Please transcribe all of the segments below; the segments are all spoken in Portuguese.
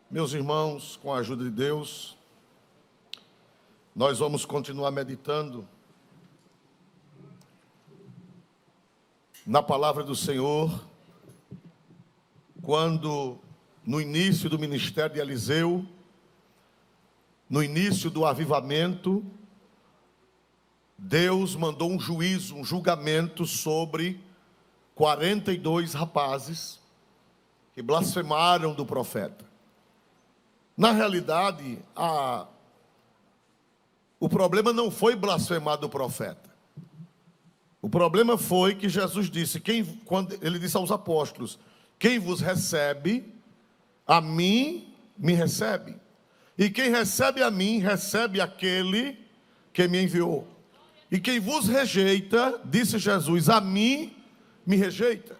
Meus irmãos, com a ajuda de Deus, nós vamos continuar meditando na palavra do Senhor, quando no início do ministério de Eliseu, no início do avivamento, Deus mandou um juízo, um julgamento sobre 42 rapazes que blasfemaram do profeta. Na realidade, o problema não foi blasfemar do profeta. O problema foi que Jesus disse, quando ele disse aos apóstolos, quem vos recebe, a mim me recebe. E quem recebe a mim, recebe aquele que me enviou. E quem vos rejeita, disse Jesus, a mim me rejeita.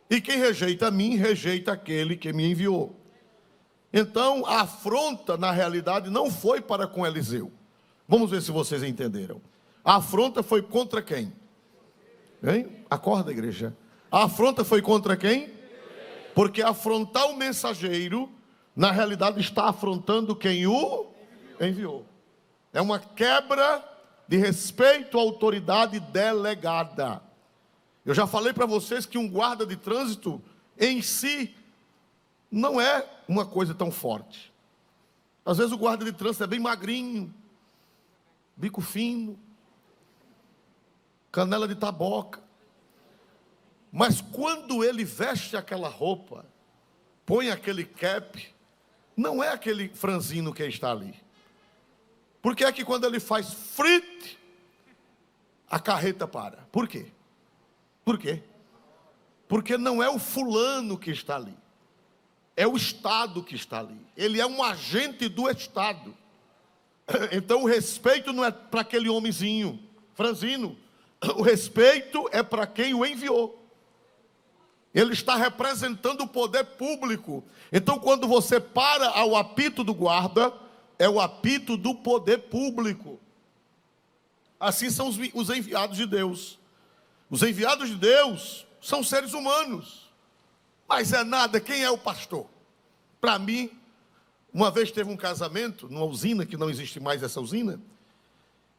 E quem rejeita a mim, rejeita aquele que me enviou. Então, a afronta, na realidade, não foi para com Eliseu. Vamos ver se vocês entenderam. A afronta foi contra quem? Hein? Acorda, igreja. A afronta foi contra quem? Porque afrontar o mensageiro, na realidade, está afrontando quem o enviou. É uma quebra de respeito à autoridade delegada. Eu já falei para vocês que um guarda de trânsito, em si, não é uma coisa tão forte. Às vezes o guarda de trânsito é bem magrinho, bico fino, canela de taboca. Mas quando ele veste aquela roupa, põe aquele cap, não é aquele franzino que está ali. Porque é que quando ele faz frit, a carreta para. Por quê? Por quê? Porque não é o fulano que está ali. É o Estado que está ali. Ele é um agente do Estado. Então o respeito não é para aquele homenzinho franzino. O respeito é para quem o enviou. Ele está representando o poder público. Então quando você para ao apito do guarda, é o apito do poder público. Assim são os enviados de Deus. Os enviados de Deus são seres humanos. Mas é nada, quem é o pastor? Para mim, uma vez teve um casamento, numa usina, que não existe mais essa usina,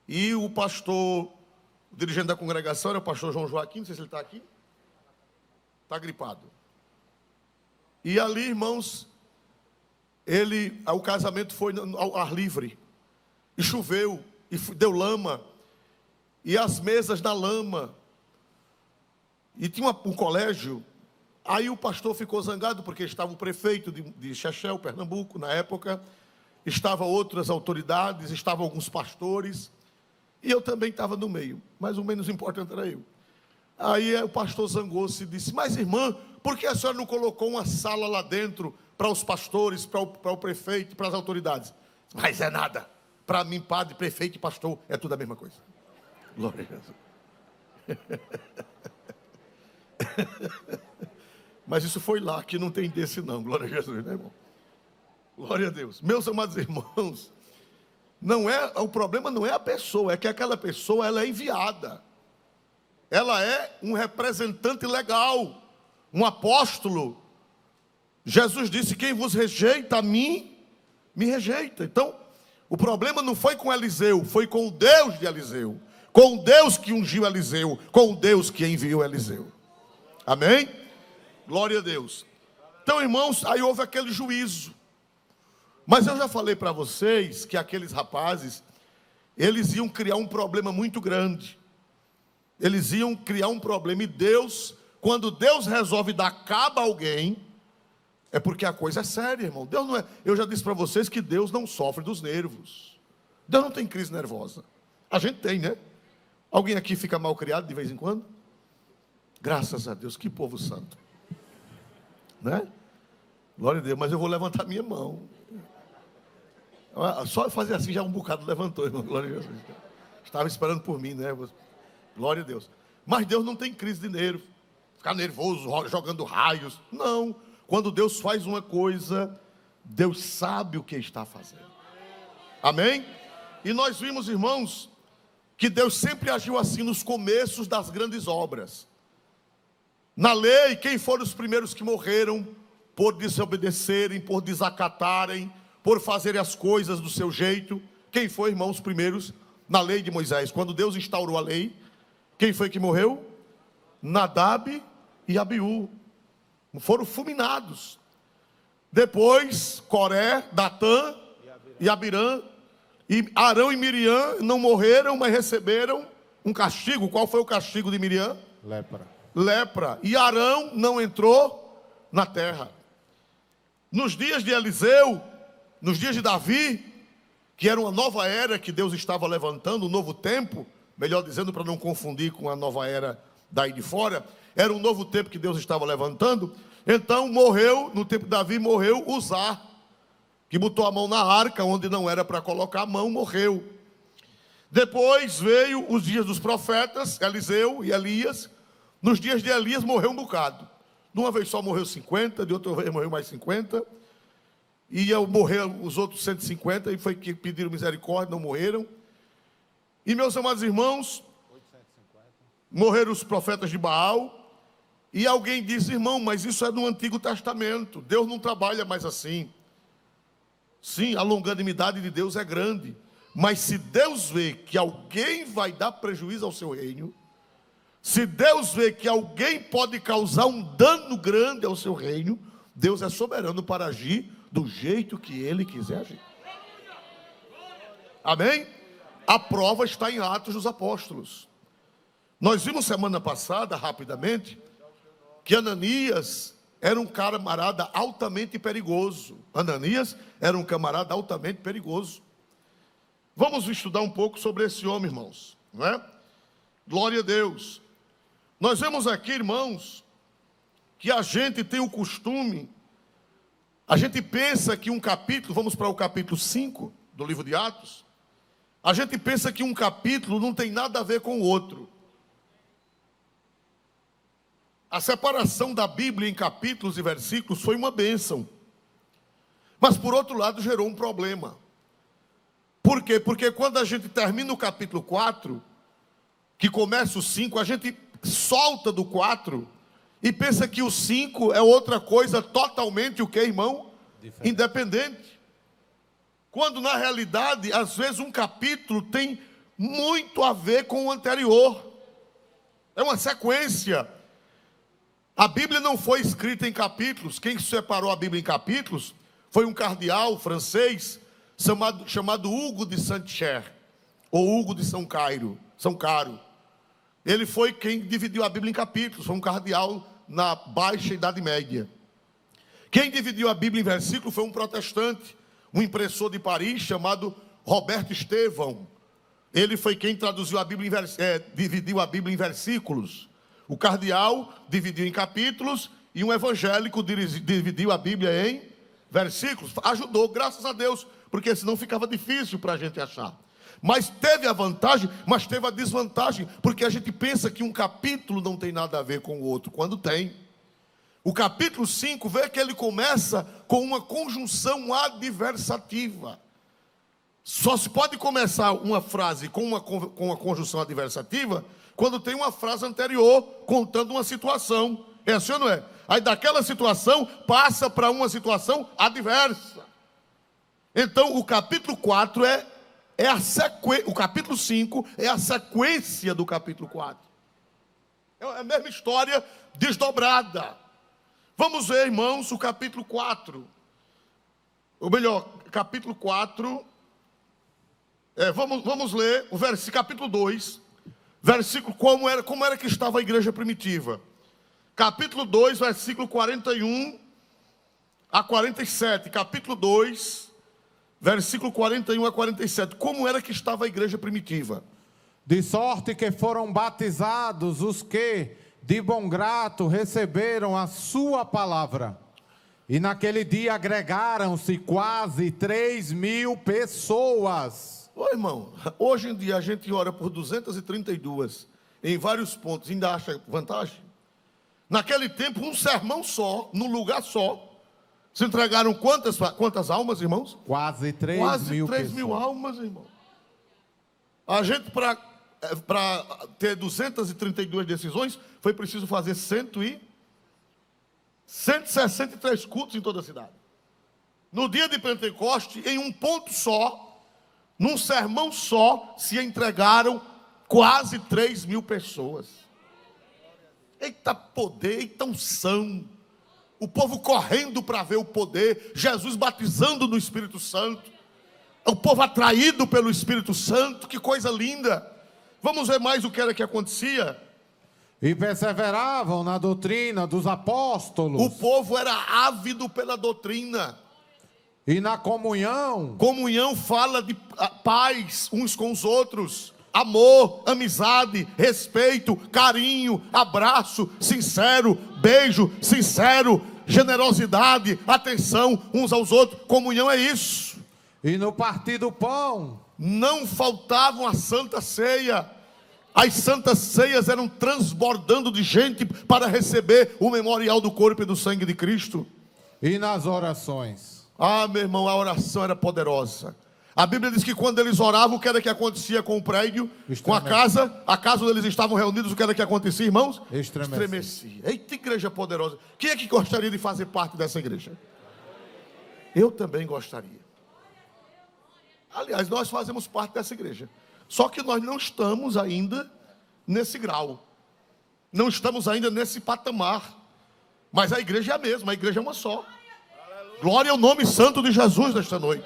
e o pastor, o dirigente da congregação era o pastor João Joaquim, não sei se ele está aqui, está gripado. E ali, irmãos, o casamento foi ao ar livre, e choveu, e deu lama, e as mesas na lama, e tinha um colégio. Aí o pastor ficou zangado, porque estava o prefeito de Chechel, Pernambuco, na época, estavam outras autoridades, estavam alguns pastores, e eu também estava no meio, mas o menos importante era eu. Aí o pastor zangou-se e disse, mas irmã, por que a senhora não colocou uma sala lá dentro para os pastores, para o prefeito, para as autoridades? Mas é nada, para mim padre, prefeito e pastor é tudo a mesma coisa. Glória a Jesus. Mas isso foi lá, que não tem desse não, glória a Jesus, né, irmão? Glória a Deus. Meus amados irmãos, o problema não é a pessoa, é que aquela pessoa, ela é enviada. Ela é um representante legal, um apóstolo. Jesus disse, quem vos rejeita a mim, me rejeita. Então, o problema não foi com Eliseu, foi com o Deus de Eliseu. Com o Deus que ungiu Eliseu, com o Deus que enviou Eliseu. Amém? Glória a Deus. Então, irmãos, aí houve aquele juízo. Mas eu já falei para vocês que aqueles rapazes, eles iam criar um problema muito grande. Eles iam criar um problema. E Deus, quando Deus resolve dar cabo a alguém, é porque a coisa é séria, irmão. Deus não é. Eu já disse para vocês que Deus não sofre dos nervos. Deus não tem crise nervosa. A gente tem, né? Alguém aqui fica mal criado de vez em quando? Graças a Deus, que povo santo. Né? Glória a Deus, mas eu vou levantar minha mão. Só fazer assim já um bocado levantou, irmão. Glória a Deus. Estava esperando por mim, né? Glória a Deus. Mas Deus não tem crise de nervo, ficar nervoso, jogando raios. Não. Quando Deus faz uma coisa, Deus sabe o que está fazendo. Amém? E nós vimos, irmãos, que Deus sempre agiu assim nos começos das grandes obras. Na lei, quem foram os primeiros que morreram por desobedecerem, por desacatarem, por fazerem as coisas do seu jeito. Quem foi, irmãos, os primeiros na lei de Moisés? Quando Deus instaurou a lei, quem foi que morreu? Nadab e Abiú. Foram fulminados. Depois, Coré, Datã e Abirã. E Arão e Miriam não morreram, mas receberam um castigo. Qual foi o castigo de Miriam? Lepra. E Arão não entrou na terra. Nos dias de Eliseu, nos dias de Davi, que era uma nova era que Deus estava levantando, um novo tempo, melhor dizendo, para não confundir com a nova era daí de fora, era um novo tempo que Deus estava levantando. Então morreu, no tempo de Davi morreu Uzá, que botou a mão na arca, onde não era para colocar a mão, morreu. Depois veio os dias dos profetas, Eliseu e Elias. Nos dias de Elias morreu um bocado. De uma vez só morreu 50, de outra vez morreu mais 50. E morreram os outros 150, e foi que pediram misericórdia, não morreram. E meus amados irmãos, morreram os profetas de Baal. E alguém disse: irmão, mas isso é no Antigo Testamento, Deus não trabalha mais assim. Sim, a longanimidade de Deus é grande, mas se Deus vê que alguém vai dar prejuízo ao seu reino, se Deus vê que alguém pode causar um dano grande ao seu reino, Deus é soberano para agir do jeito que Ele quiser agir. Amém? A prova está em Atos dos Apóstolos. Nós vimos semana passada, rapidamente, que Ananias era um camarada altamente perigoso. Ananias era um camarada altamente perigoso. Vamos estudar um pouco sobre esse homem, irmãos, não é? Glória a Deus. Nós vemos aqui, irmãos, que a gente tem o costume, a gente pensa que um capítulo, vamos para o capítulo 5 do livro de Atos, a gente pensa que um capítulo não tem nada a ver com o outro. A separação da Bíblia em capítulos e versículos foi uma bênção. Mas por outro lado gerou um problema. Por quê? Porque quando a gente termina o capítulo 4, que começa o 5, a gente solta do 4 e pensa que o 5 é outra coisa totalmente, o que, irmão? Diferente. Independente. Quando na realidade, às vezes um capítulo tem muito a ver com o anterior. É uma sequência. A Bíblia não foi escrita em capítulos. Quem separou a Bíblia em capítulos foi um cardeal francês chamado Hugo de Saint-Cher, ou Hugo de São Caro. Ele foi quem dividiu a Bíblia em capítulos, foi um cardeal na Baixa Idade Média. Quem dividiu a Bíblia em versículos foi um protestante, um impressor de Paris chamado Roberto Estevão. Ele foi quem traduziu a Bíblia dividiu a Bíblia em versículos. O cardeal dividiu em capítulos e um evangélico dividiu a Bíblia em versículos. Ajudou, graças a Deus, porque senão ficava difícil para a gente achar. Mas teve a vantagem, mas teve a desvantagem, porque a gente pensa que um capítulo não tem nada a ver com o outro, quando tem. O capítulo 5, vê que ele começa com uma conjunção adversativa. Só se pode começar uma frase com uma conjunção adversativa quando tem uma frase anterior contando uma situação. É assim ou não é? Aí daquela situação passa para uma situação adversa. Então o capítulo 4 o capítulo 5 é a sequência do capítulo 4. É a mesma história desdobrada. Vamos ver, irmãos, o capítulo 4. Ou melhor, capítulo 4. Vamos ler o capítulo 2. Versículo, como era que estava a igreja primitiva. Capítulo 2, versículo 41 a 47. Capítulo 2, versículo 41 a 47. Como era que estava a igreja primitiva? De sorte que foram batizados os que, de bom grado, receberam a sua palavra. E naquele dia agregaram-se quase 3.000 pessoas. Ô irmão, hoje em dia a gente ora por 232 em vários pontos, ainda acha vantagem? Naquele tempo, um sermão só, num lugar só, se entregaram quantas almas, irmãos? Quase 3 Quase mil 3 mil almas, irmão. A gente, para ter 232 decisões, foi preciso fazer 163 cultos em toda a cidade. No dia de Pentecoste, em um ponto só, num sermão só, se entregaram quase 3.000 pessoas. Eita poder, eita unção. O povo correndo para ver o poder, Jesus batizando no Espírito Santo, o povo atraído pelo Espírito Santo, que coisa linda. Vamos ver mais o que era que acontecia. E perseveravam na doutrina dos apóstolos. O povo era ávido pela doutrina. E na comunhão. Comunhão fala de paz uns com os outros. Amor, amizade, respeito, carinho, abraço sincero, beijo sincero, generosidade, atenção uns aos outros. Comunhão é isso. E no partir do pão. Não faltavam a santa ceia. As santas ceias eram transbordando de gente para receber o memorial do corpo e do sangue de Cristo. E nas orações. Ah, meu irmão, a oração era poderosa. A Bíblia diz que quando eles oravam, o que era que acontecia com o prédio, com a casa onde eles estavam reunidos, o que era que acontecia, irmãos? Estremecia. Eita, igreja poderosa. Quem é que gostaria de fazer parte dessa igreja? Eu também gostaria. Aliás, nós fazemos parte dessa igreja. Só que nós não estamos ainda nesse grau. Não estamos ainda nesse patamar. Mas a igreja é a mesma, a igreja é uma só. Glória ao nome santo de Jesus nesta noite.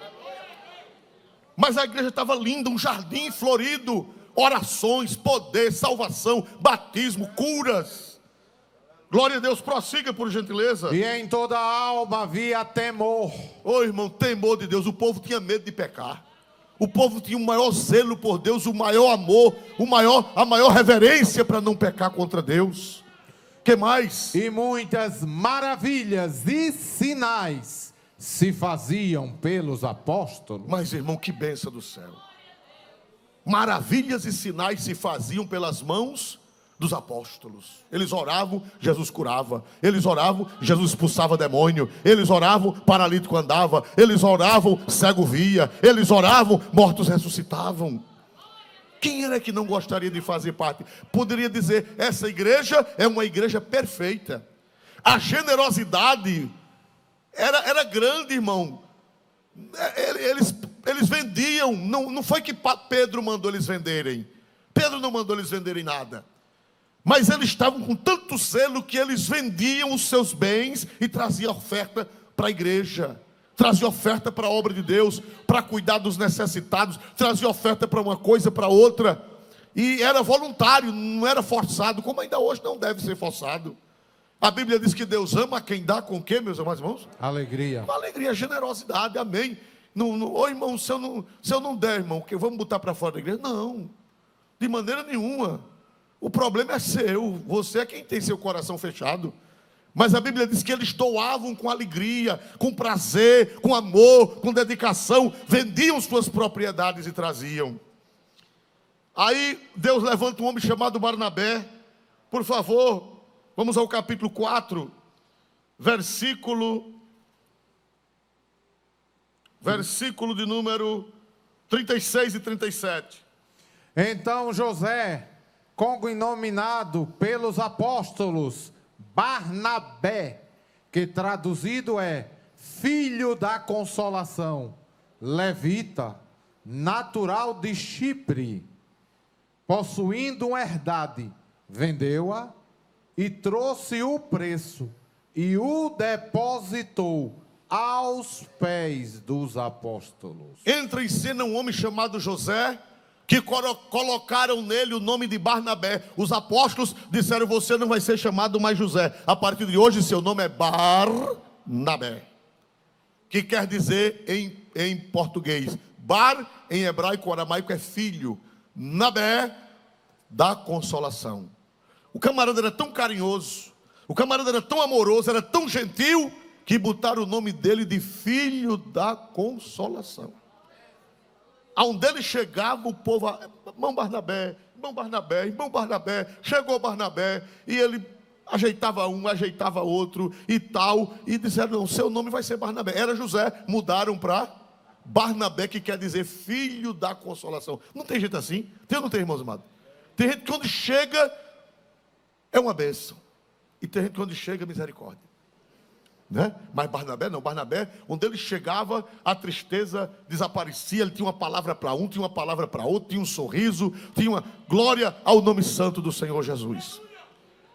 Mas a igreja estava linda, um jardim florido, orações, poder, salvação, batismo, curas. Glória a Deus, prossiga por gentileza. E em toda a alma havia temor. Ô irmão, temor de Deus, o povo tinha medo de pecar. O povo tinha o maior zelo por Deus, o maior amor, a maior reverência para não pecar contra Deus. Que mais? E muitas maravilhas e sinais se faziam pelos apóstolos. Mas irmão, que bênção do céu. Maravilhas e sinais se faziam pelas mãos dos apóstolos. Eles oravam, Jesus curava. Eles oravam, Jesus expulsava demônio. Eles oravam, paralítico andava. Eles oravam, cego via. Eles oravam, mortos ressuscitavam. Quem era que não gostaria de fazer parte? Poderia dizer, essa igreja é uma igreja perfeita. A generosidade era grande, irmão. Eles vendiam. Não foi que Pedro mandou eles venderem. Pedro não mandou eles venderem nada. Mas eles estavam com tanto zelo que eles vendiam os seus bens e traziam oferta para a igreja. Trazia oferta para a obra de Deus, para cuidar dos necessitados, trazia oferta para uma coisa, para outra. E era voluntário, não era forçado, como ainda hoje não deve ser forçado. A Bíblia diz que Deus ama quem dá com o quê, meus amados irmãos? Alegria. Com alegria, generosidade, amém. Ô irmão, se eu não der, irmão, que vamos botar para fora da igreja? Não, de maneira nenhuma. O problema é seu, você é quem tem seu coração fechado. Mas a Bíblia diz que eles doavam com alegria, com prazer, com amor, com dedicação, vendiam suas propriedades e traziam. Aí Deus levanta um homem chamado Barnabé. Por favor, vamos ao capítulo 4, versículo de número 36 e 37. Então José, cognominado pelos apóstolos Barnabé, que traduzido é filho da consolação, levita, natural de Chipre, possuindo uma herdade, vendeu-a e trouxe o preço e o depositou aos pés dos apóstolos. Entra em cena um homem chamado José, que colocaram nele o nome de Barnabé. Os apóstolos disseram, você não vai ser chamado mais José, a partir de hoje seu nome é Barnabé, que quer dizer em português, Bar em hebraico, aramaico é filho, Nabé, da consolação. O camarada era tão carinhoso, o camarada era tão amoroso, era tão gentil, que botaram o nome dele de filho da consolação. Aonde ele chegava, o povo, irmão Barnabé, irmão Barnabé, irmão Barnabé. Chegou Barnabé, e ele ajeitava um, ajeitava outro, e tal, e disseram, não, seu nome vai ser Barnabé. Era José, mudaram para Barnabé, que quer dizer filho da consolação. Não tem gente assim? Tem ou não tem, irmãos amados? Tem gente que quando chega, é uma bênção. E tem gente que quando chega, misericórdia. né? Mas Barnabé não, Barnabé, onde ele chegava, a tristeza desaparecia, ele tinha uma palavra para um, tinha uma palavra para outro, tinha um sorriso, tinha uma glória ao nome santo do Senhor Jesus.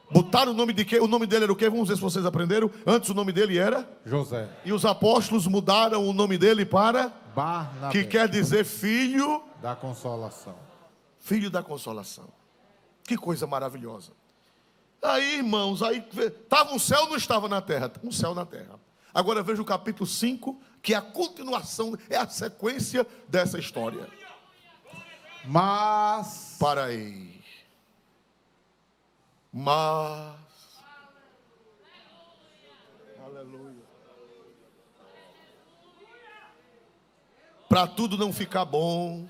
Botaram o nome de quê? O nome dele era o quê? Vamos ver se vocês aprenderam. Antes o nome dele era? José. E os apóstolos mudaram o nome dele para? Barnabé. Que quer dizer filho da consolação. Filho da consolação. Que coisa maravilhosa. Aí, irmãos, aí estava um céu, não estava na terra? Um céu na terra. Agora veja o capítulo 5, que é a continuação, é a sequência dessa história. Mas... Para aí. Mas... Aleluia. Para tudo não ficar bom,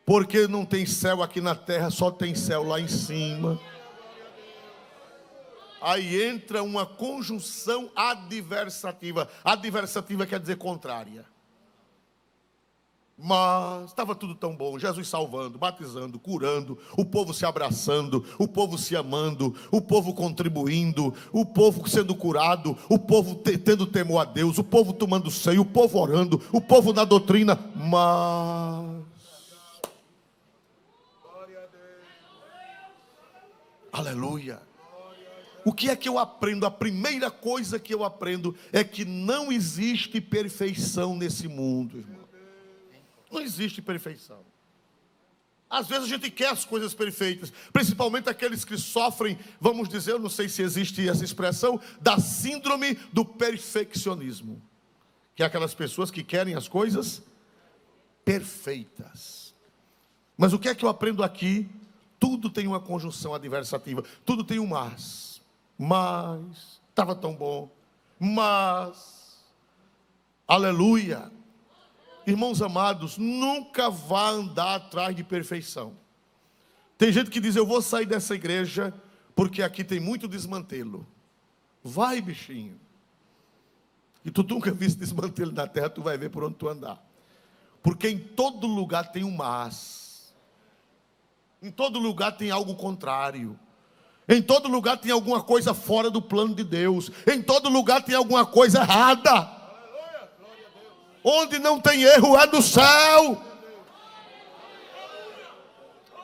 porque não tem céu aqui na terra, só tem céu lá em cima. Aí entra uma conjunção adversativa. Adversativa quer dizer contrária. Mas estava tudo tão bom, Jesus salvando, batizando, curando, o povo se abraçando, o povo se amando, o povo contribuindo, o povo sendo curado, o povo tendo temor a Deus, o povo tomando ceia, o povo orando, o povo na doutrina. Mas... Aleluia. O que é que eu aprendo? A primeira coisa que eu aprendo é que não existe perfeição nesse mundo, irmão. Não existe perfeição. Às vezes a gente quer as coisas perfeitas, principalmente aqueles que sofrem, vamos dizer, eu não sei se existe essa expressão, da síndrome do perfeccionismo, que é aquelas pessoas que querem as coisas perfeitas. Mas o que é que eu aprendo aqui? Tudo tem uma conjunção adversativa, tudo tem um mas, estava tão bom, mas, aleluia. Irmãos amados, nunca vá andar atrás de perfeição. Tem gente que diz, eu vou sair dessa igreja, porque aqui tem muito desmantelo. Vai, bichinho. E tu nunca viste desmantelo na terra, tu vai ver por onde tu andar. Porque em todo lugar tem um mas. Em todo lugar tem algo contrário. Em todo lugar tem alguma coisa fora do plano de Deus. Em todo lugar tem alguma coisa errada. Onde não tem erro é no céu.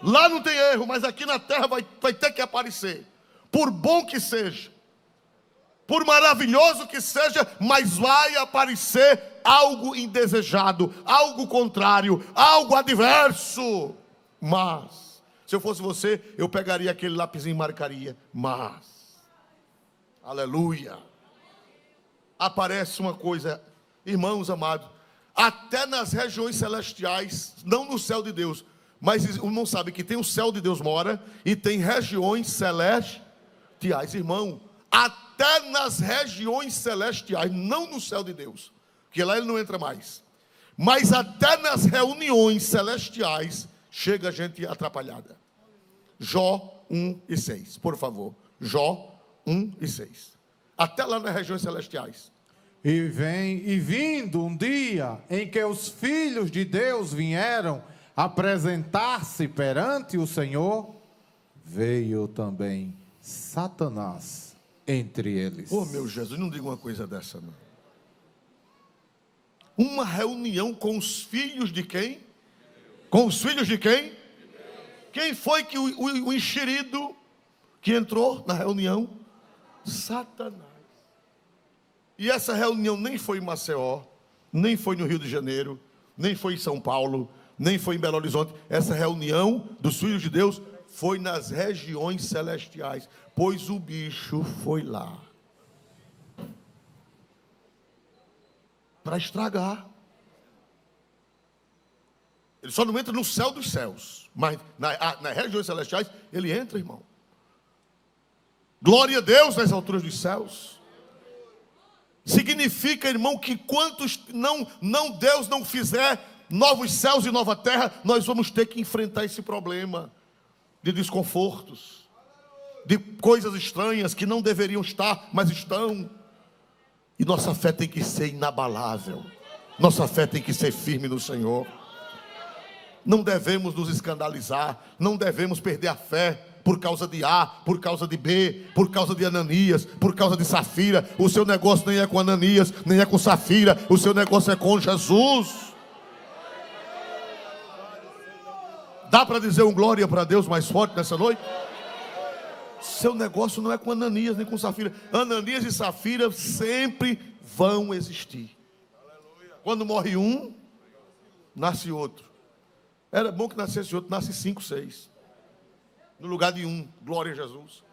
Lá não tem erro, mas aqui na terra vai ter que aparecer. Por bom que seja, por maravilhoso que seja, mas vai aparecer algo indesejado, algo contrário, algo adverso. Mas, se eu fosse você, eu pegaria aquele lapisinho e marcaria. Mas, aleluia. Aparece uma coisa, irmãos amados, até nas regiões celestiais, não no céu de Deus, mas o irmão sabe que tem o céu de Deus mora e tem regiões celestiais, irmão, até nas regiões celestiais, não no céu de Deus, porque lá ele não entra mais, mas até nas reuniões celestiais, chega gente atrapalhada. Jó 1:6, por favor, Jó 1:6, até lá nas regiões celestiais. E vindo um dia em que os filhos de Deus vieram apresentar-se perante o Senhor, veio também Satanás entre eles. Oh, meu Jesus, não diga uma coisa dessa, não. Uma reunião com os filhos de quem? Com os filhos de quem? Quem foi que o enxerido que entrou na reunião? Satanás. E essa reunião nem foi em Maceió, nem foi no Rio de Janeiro, nem foi em São Paulo, nem foi em Belo Horizonte. Essa reunião dos filhos de Deus foi nas regiões celestiais, pois o bicho foi lá para estragar. Ele só não entra no céu dos céus, mas nas regiões celestiais ele entra, irmão. Glória a Deus nas alturas dos céus. Significa, irmão, que quantos Deus não fizer novos céus e nova terra, nós vamos ter que enfrentar esse problema de desconfortos, de coisas estranhas que não deveriam estar, mas estão. E nossa fé tem que ser inabalável. Nossa fé tem que ser firme no Senhor. Não devemos nos escandalizar, não devemos perder a fé por causa de A, por causa de B, por causa de Ananias, por causa de Safira. O seu negócio nem é com Ananias, nem é com Safira, o seu negócio é com Jesus. Dá para dizer um glória para Deus mais forte nessa noite? Seu negócio não é com Ananias nem com Safira. Ananias e Safira sempre vão existir. Quando morre um, nasce outro. Era bom que nascesse outro, nasce 5, 6. No lugar de um, glória a Jesus.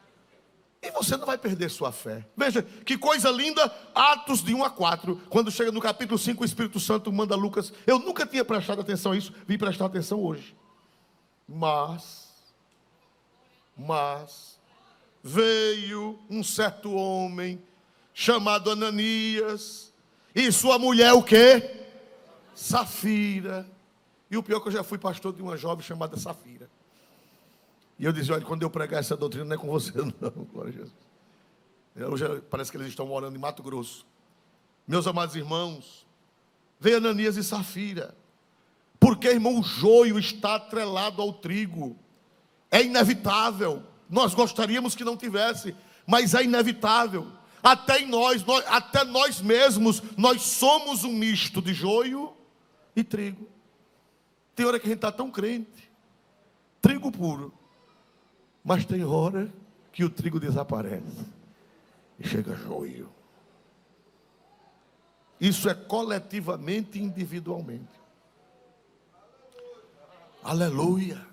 E você não vai perder sua fé. Veja, que coisa linda, Atos de 1 a 4. Quando chega no capítulo 5, o Espírito Santo manda Lucas. Eu nunca tinha prestado atenção a isso, vim prestar atenção hoje. Mas veio um certo homem, chamado Ananias, e sua mulher o quê? Safira. E o pior é que eu já fui pastor de uma jovem chamada Safira. E eu dizia, olha, quando eu pregar essa doutrina não é com você não, glória a Jesus. Hoje parece que eles estão morando em Mato Grosso. Meus amados irmãos, veio Ananias e Safira. Porque, irmão, o joio está atrelado ao trigo. É inevitável. Nós gostaríamos que não tivesse, mas é inevitável. Até nós mesmos, nós somos um misto de joio e trigo. Tem hora que a gente está tão crente, trigo puro, mas tem hora que o trigo desaparece e chega joio. Isso é coletivamente e individualmente. Aleluia.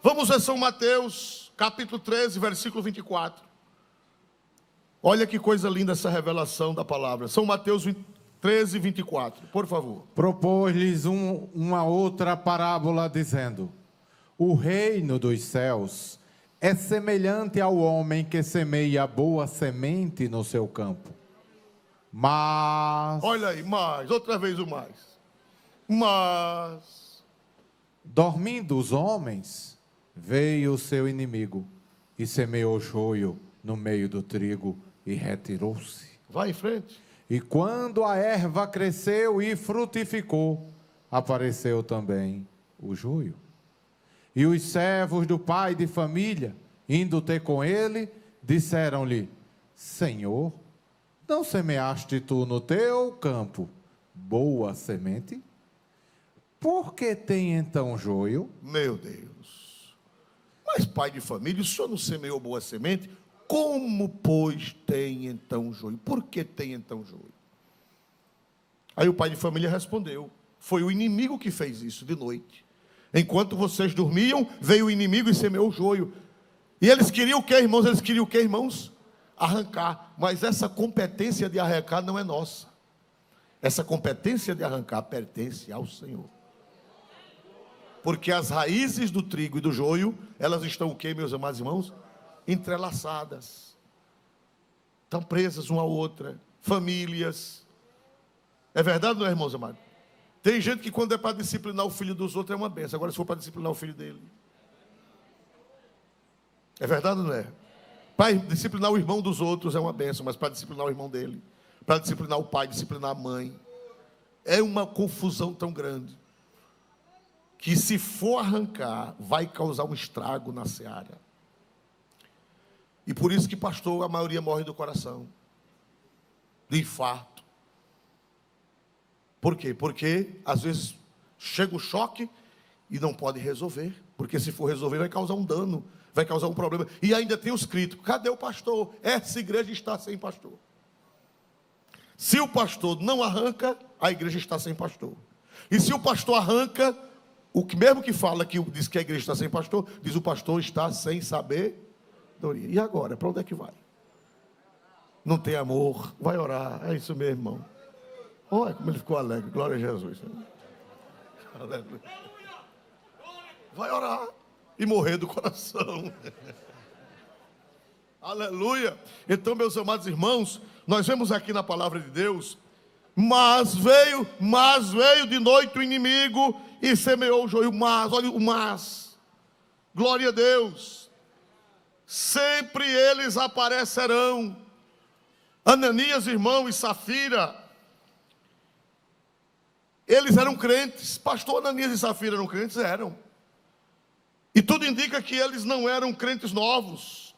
Vamos a São Mateus, capítulo 13, versículo 24. Olha que coisa linda essa revelação da palavra. São Mateus 13, 24, por favor. Propôs-lhes uma outra parábola, dizendo: o reino dos céus é semelhante ao homem que semeia boa semente no seu campo. Mas... olha aí, outra vez o mas... dormindo os homens, veio o seu inimigo e semeou joio no meio do trigo e retirou-se. Vai em frente. E quando a erva cresceu e frutificou, apareceu também o joio. E os servos do pai de família, indo ter com ele, disseram-lhe: Senhor, não semeaste tu no teu campo boa semente? Por que tem então joio? Meu Deus. Mas pai de família, o senhor não semeou boa semente? Como, pois, tem então joio? Por que tem então joio? Aí o pai de família respondeu: foi o inimigo que fez isso de noite. Enquanto vocês dormiam, veio o inimigo e semeou o joio. E eles queriam o quê, irmãos? Eles queriam o quê, irmãos? Arrancar. Mas essa competência de arrancar não é nossa. Essa competência de arrancar pertence ao Senhor. Porque as raízes do trigo e do joio, elas estão o quê, meus amados irmãos? Entrelaçadas. Estão presas uma à outra. Famílias. É verdade ou não é, irmãos amados? Tem gente que quando é para disciplinar o filho dos outros é uma benção. Agora se for para disciplinar o filho dele. É verdade ou não é? Para disciplinar o irmão dos outros é uma benção, mas para disciplinar o irmão dele, para disciplinar o pai, disciplinar a mãe, é uma confusão tão grande, que se for arrancar, vai causar um estrago na seara. E por isso que, pastor, a maioria morre do coração, de infarto. Por quê? Porque às vezes chega o choque e não pode resolver, porque se for resolver vai causar um dano, vai causar um problema. E ainda tem os críticos: cadê o pastor? Essa igreja está sem pastor. Se o pastor não arranca, a igreja está sem pastor. E se o pastor arranca, o que mesmo que fala, que diz que a igreja está sem pastor, diz: o pastor está sem sabedoria. E agora, para onde é que vai? Não tem amor, vai orar. É isso mesmo, irmão. Olha como ele ficou alegre, glória a Jesus. Aleluia. Vai orar e morrer do coração. Aleluia. Então, meus amados irmãos, nós vemos aqui na palavra de Deus: mas veio de noite o inimigo e semeou o joio. Mas, olha o mas. Glória a Deus. Sempre eles aparecerão. Ananias, irmão, e Safira, eles eram crentes. Pastor, Ananias e Safira eram crentes? Eram. E tudo indica que eles não eram crentes novos.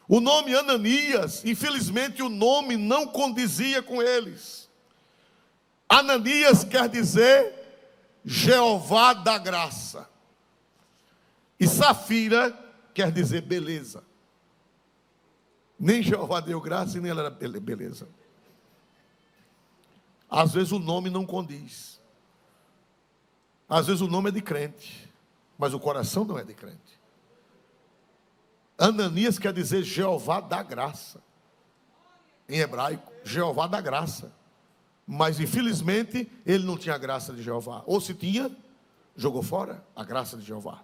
O nome Ananias, infelizmente o nome não condizia com eles. Ananias quer dizer Jeová da graça. E Safira quer dizer beleza. Nem Jeová deu graça e nem ela era beleza. Às vezes o nome não condiz. Às vezes o nome é de crente, mas o coração não é de crente. Ananias quer dizer Jeová da graça. Em hebraico, Jeová da graça. Mas infelizmente ele não tinha a graça de Jeová. Ou se tinha, jogou fora a graça de Jeová.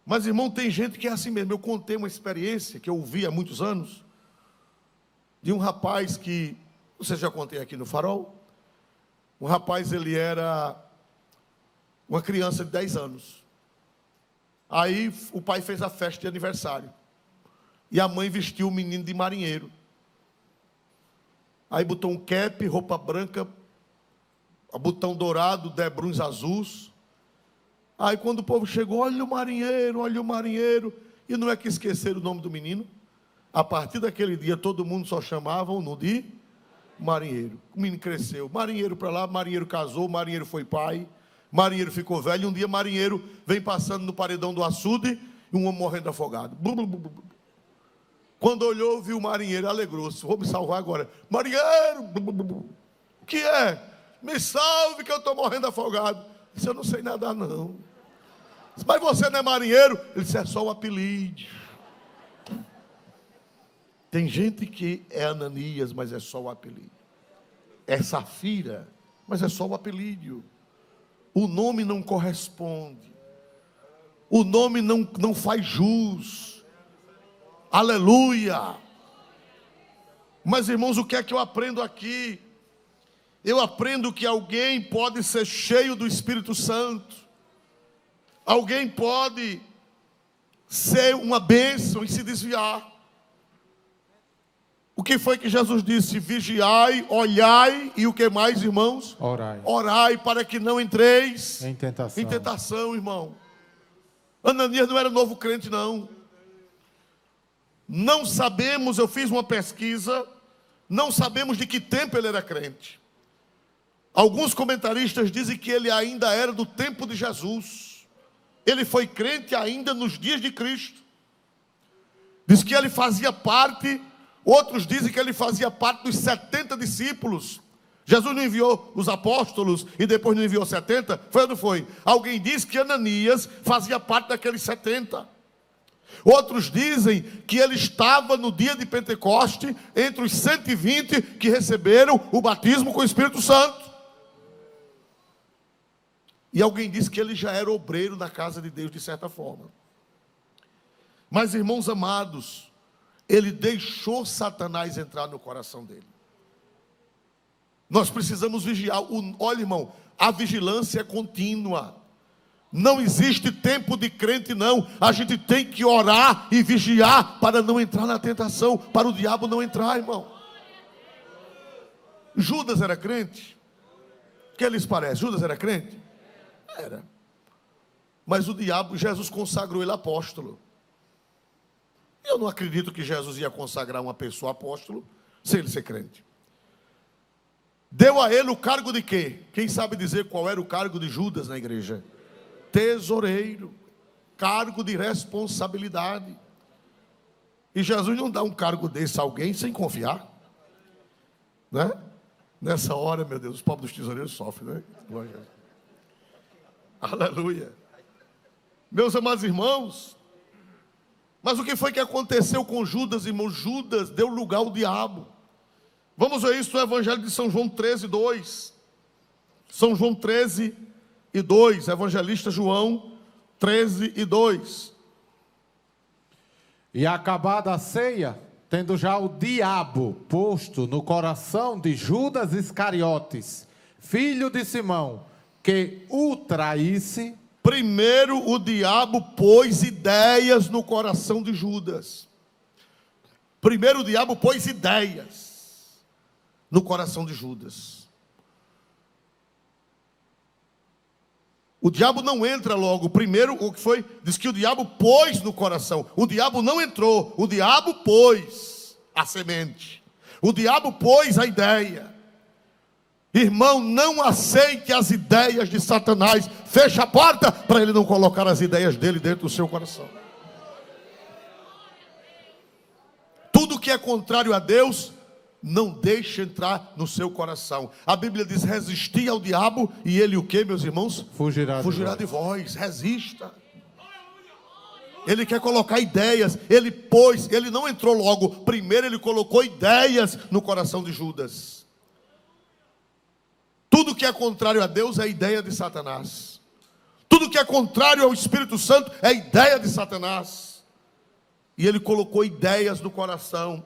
Mas irmão, tem gente que é assim mesmo. Eu contei uma experiência que eu ouvi há muitos anos, de um rapaz que, não sei se já contei aqui no Farol. Um rapaz, ele era uma criança de 10 anos. Aí o pai fez a festa de aniversário. E a mãe vestiu o menino de marinheiro. Aí botou um cap, roupa branca, botão dourado, debruns azuis. Aí quando o povo chegou, olha o marinheiro. E não é que esqueceram o nome do menino. A partir daquele dia, todo mundo só chamava o nome de marinheiro. O menino cresceu, marinheiro para lá, marinheiro casou, marinheiro foi pai, marinheiro ficou velho. E um dia marinheiro vem passando no paredão do açude e um homem morrendo afogado. Quando olhou, viu o marinheiro, alegrou-se. Vou me salvar agora. Marinheiro, o que é? Me salve que eu estou morrendo afogado. Ele disse, eu não sei nadar não. Mas você não é marinheiro? Ele disse, é só o apelido. Tem gente que é Ananias, mas é só o apelido. É Safira, mas é só o apelido. O nome não corresponde. O nome não faz jus. Aleluia. Mas irmãos, o que é que eu aprendo aqui? Eu aprendo que alguém pode ser cheio do Espírito Santo. Alguém pode ser uma bênção e se desviar. O que foi que Jesus disse? Vigiai, olhai e o que mais, irmãos? Orai. Orai para que não entreis Em tentação. em tentação, irmão. Ananias não era novo crente, não. Não sabemos, eu fiz uma pesquisa, não sabemos de que tempo ele era crente. Alguns comentaristas dizem que ele ainda era do tempo de Jesus. Ele foi crente ainda nos dias de Cristo. Diz que ele fazia parte, outros dizem que ele fazia parte dos 70 discípulos. Jesus não enviou os apóstolos e depois não enviou 70? Foi ou não foi? Alguém diz que Ananias fazia parte daqueles 70. Outros dizem que ele estava no dia de Pentecoste, entre os 120 que receberam o batismo com o Espírito Santo. E alguém diz que ele já era obreiro na casa de Deus, de certa forma. Mas, irmãos amados, ele deixou Satanás entrar no coração dele. Nós precisamos vigiar. Olha, irmão, a vigilância é contínua. Não existe tempo de crente, não. A gente tem que orar e vigiar para não entrar na tentação, para o diabo não entrar, irmão. Judas era crente? O que lhes parece? Judas era crente? Era. Mas o diabo, Jesus consagrou ele apóstolo. Eu não acredito que Jesus ia consagrar uma pessoa apóstolo sem ele ser crente. Deu a ele o cargo de quê? Quem sabe dizer qual era o cargo de Judas na igreja? Tesoureiro. Cargo de responsabilidade. E Jesus não dá um cargo desse a alguém sem confiar. Né? Nessa hora, meu Deus, os pobres dos tesoureiros sofrem, né? Glória a Deus. Aleluia. Meus amados irmãos, mas o que foi que aconteceu com Judas, irmãos? Judas deu lugar ao diabo. Vamos ver isso no Evangelho de São João 13:2. São João 13:2, Evangelista João 13:2. E acabada a ceia, tendo já o diabo posto no coração de Judas Iscariotes, filho de Simão, que o traísse. Primeiro o diabo pôs ideias no coração de Judas. Primeiro o diabo pôs ideias no coração de Judas. O diabo não entra logo. Primeiro, o que foi? Diz que o diabo pôs no coração. O diabo não entrou. O diabo pôs a semente. O diabo pôs a ideia. Irmão, não aceite as ideias de Satanás. Feche a porta para ele não colocar as ideias dele dentro do seu coração. Tudo que é contrário a Deus, não deixe entrar no seu coração. A Bíblia diz: resistir ao diabo e ele o que, meus irmãos? Fugirá de vós. Resista. Ele quer colocar ideias. Ele não entrou logo. Primeiro ele colocou ideias no coração de Judas. Tudo que é contrário a Deus é ideia de Satanás. Tudo que é contrário ao Espírito Santo é ideia de Satanás. E ele colocou ideias no coração.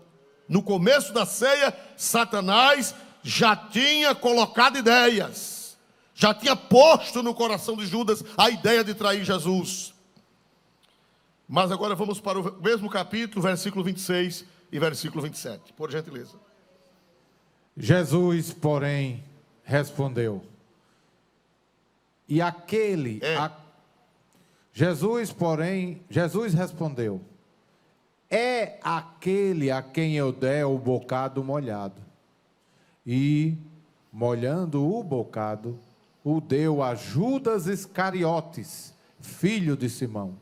No começo da ceia, Satanás já tinha colocado ideias. Já tinha posto no coração de Judas a ideia de trair Jesus. Mas agora vamos para o mesmo capítulo, versículo 26 e versículo 27. Por gentileza. Jesus, porém, respondeu. E aquele... Jesus respondeu. É aquele a quem eu der o bocado molhado. E, molhando o bocado, o deu a Judas Iscariotes, filho de Simão.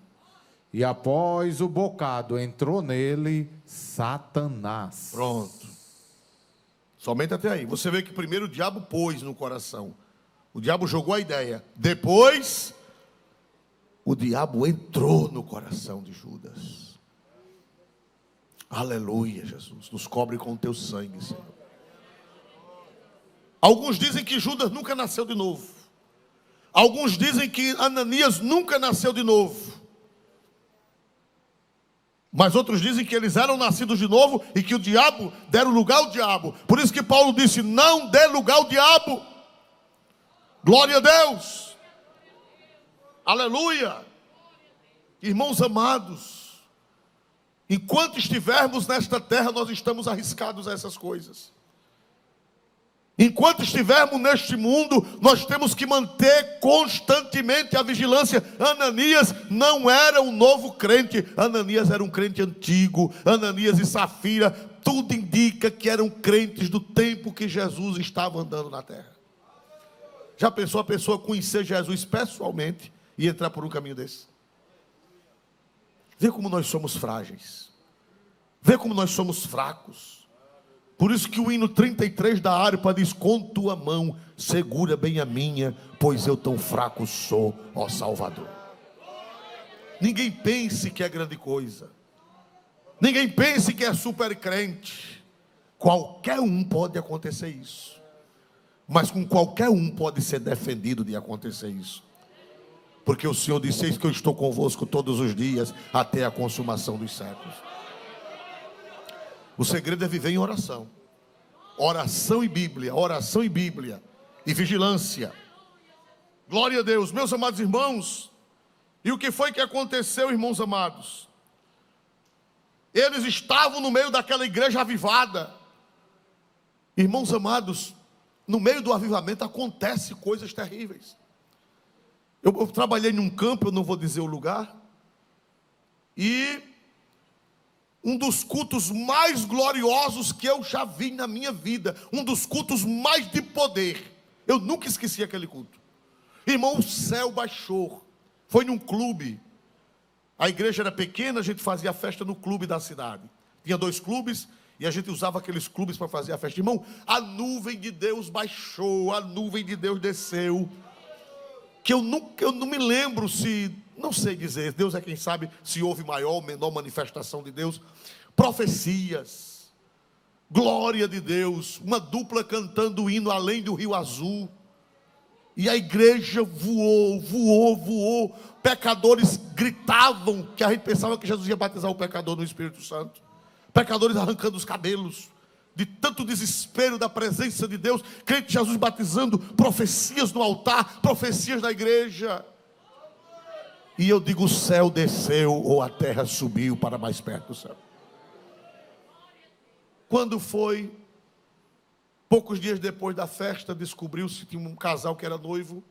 E após o bocado entrou nele Satanás. Pronto. Somente até aí. Você vê que primeiro o diabo pôs no coração. O diabo jogou a ideia. Depois, o diabo entrou no coração de Judas. Aleluia, Jesus. Nos cobre com o teu sangue, Senhor. Alguns dizem que Judas nunca nasceu de novo. Alguns dizem que Ananias nunca nasceu de novo. Mas outros dizem que eles eram nascidos de novo e que o diabo deram lugar ao diabo. Por isso que Paulo disse: não dê lugar ao diabo. Glória a Deus. Aleluia. Irmãos amados, enquanto estivermos nesta terra, nós estamos arriscados a essas coisas. Enquanto estivermos neste mundo, nós temos que manter constantemente a vigilância. Ananias não era um novo crente. Ananias era um crente antigo. Ananias e Safira, tudo indica que eram crentes do tempo que Jesus estava andando na terra. Já pensou a pessoa conhecer Jesus pessoalmente e entrar por um caminho desse? Vê como nós somos frágeis. Vê como nós somos fracos. Por isso que o hino 33 da harpa diz: com tua mão segura bem a minha, pois eu tão fraco sou, ó Salvador. Ninguém pense que é grande coisa. Ninguém pense que é super crente. Qualquer um pode acontecer isso. Mas com qualquer um pode ser defendido de acontecer isso. Porque o Senhor disse: eis que eu estou convosco todos os dias, até a consumação dos séculos. O segredo é viver em oração. Oração e Bíblia, oração e Bíblia. E vigilância. Glória a Deus, meus amados irmãos. E o que foi que aconteceu, irmãos amados? Eles estavam no meio daquela igreja avivada. Irmãos amados, no meio do avivamento acontecem coisas terríveis. Eu trabalhei num campo, eu não vou dizer o lugar. E um dos cultos mais gloriosos que eu já vi na minha vida. Um dos cultos mais de poder. Eu nunca esqueci aquele culto. Irmão, o céu baixou. Foi num clube. A igreja era pequena, a gente fazia a festa no clube da cidade. Tinha 2 clubes e a gente usava aqueles clubes para fazer a festa. Irmão, a nuvem de Deus baixou, a nuvem de Deus desceu. Que eu não me lembro se... Não sei dizer, Deus é quem sabe se houve maior ou menor manifestação de Deus. Profecias, glória de Deus, uma dupla cantando o hino Além do Rio Azul. E a igreja voou. Pecadores gritavam, que a gente pensava que Jesus ia batizar o pecador no Espírito Santo. Pecadores arrancando os cabelos, de tanto desespero da presença de Deus. Crente Jesus batizando, profecias no altar, profecias na igreja. E eu digo: o céu desceu ou a terra subiu para mais perto do céu. Quando foi, poucos dias depois da festa, descobriu-se que tinha um casal que era noivo.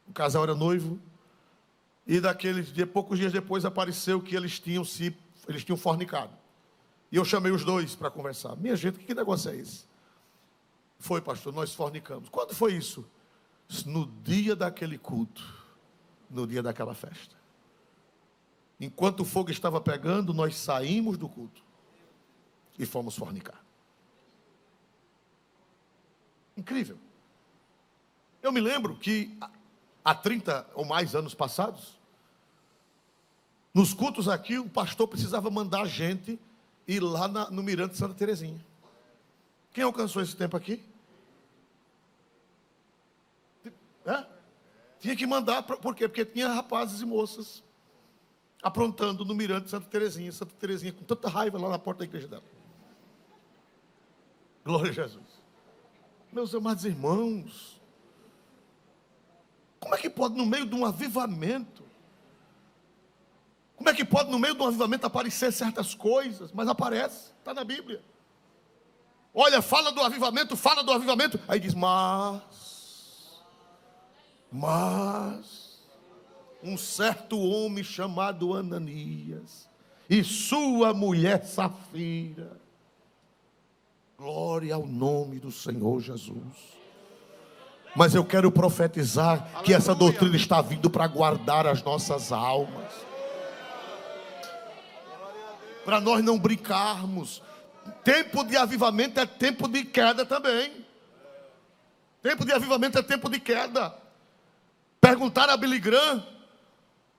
O casal era noivo. E poucos dias depois apareceu que eles tinham fornicado. E eu chamei os dois para conversar. Minha gente, que negócio é esse? Foi, pastor, nós fornicamos. Quando foi isso? No dia daquele culto. No dia daquela festa. Enquanto o fogo estava pegando, nós saímos do culto. E fomos fornicar. Incrível. Eu me lembro que há 30 ou mais anos passados, nos cultos aqui, o pastor precisava mandar gente ir lá no Mirante Santa Terezinha. Quem alcançou esse tempo aqui? Tinha que mandar, por quê? Porque tinha rapazes e moças aprontando no Mirante Santa Terezinha com tanta raiva lá na porta da igreja dela. Glória a Jesus. Meus amados irmãos, como é que pode no meio de um avivamento? Como é que pode no meio de um avivamento aparecer certas coisas? Mas aparece, está na Bíblia. Olha, fala do avivamento, aí diz, mas, um certo homem chamado Ananias, e sua mulher Safira, glória ao nome do Senhor Jesus. Mas eu quero profetizar que essa doutrina está vindo para guardar as nossas almas, para nós não brincarmos. Tempo de avivamento é tempo de queda também. Tempo de avivamento é tempo de queda. Perguntaram a Billy Graham,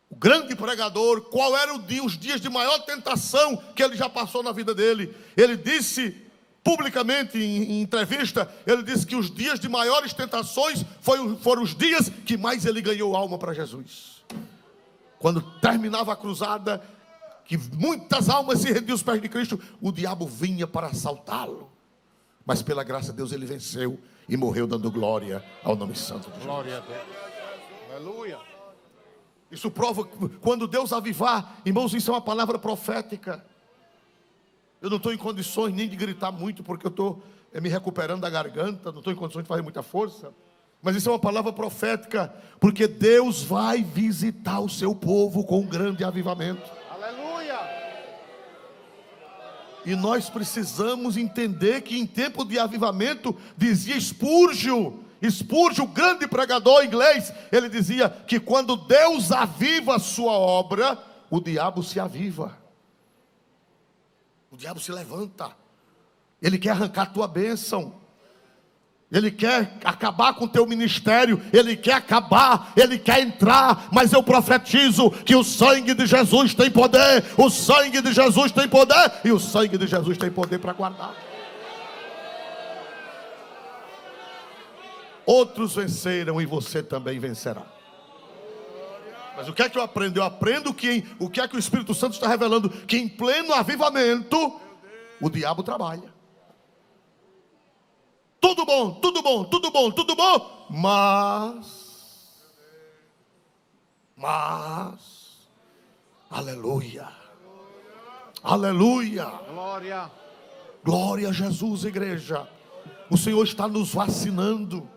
o grande pregador, qual eram os dias de maior tentação que ele já passou na vida dele. Ele disse publicamente em entrevista, ele disse que os dias de maiores tentações foram os dias que mais ele ganhou alma para Jesus. Quando terminava a cruzada, que muitas almas se rendiam aos pés de Cristo, o diabo vinha para assaltá-lo. Mas pela graça de Deus ele venceu e morreu dando glória ao nome santo de Jesus. Glória a Deus. Aleluia. Isso prova que quando Deus avivar, irmãos, isso é uma palavra profética. Eu não estou em condições nem de gritar muito, porque eu estou me recuperando da garganta, não estou em condições de fazer muita força. Mas isso é uma palavra profética, porque Deus vai visitar o seu povo com um grande avivamento. Aleluia! E nós precisamos entender que em tempo de avivamento, dizia Spurgeon, o grande pregador inglês, ele dizia que quando Deus aviva a sua obra, o diabo se aviva. O diabo se levanta. Ele quer arrancar a tua bênção. Ele quer acabar com o teu ministério. Ele quer entrar. Mas eu profetizo que o sangue de Jesus tem poder. O sangue de Jesus tem poder. E o sangue de Jesus tem poder para guardar. Outros venceram e você também vencerá. Mas o que é que eu aprendo? Eu aprendo que o que é que o Espírito Santo está revelando? Que em pleno avivamento, o diabo trabalha. Tudo bom, mas, aleluia, glória a Jesus, igreja. O Senhor está nos vacinando.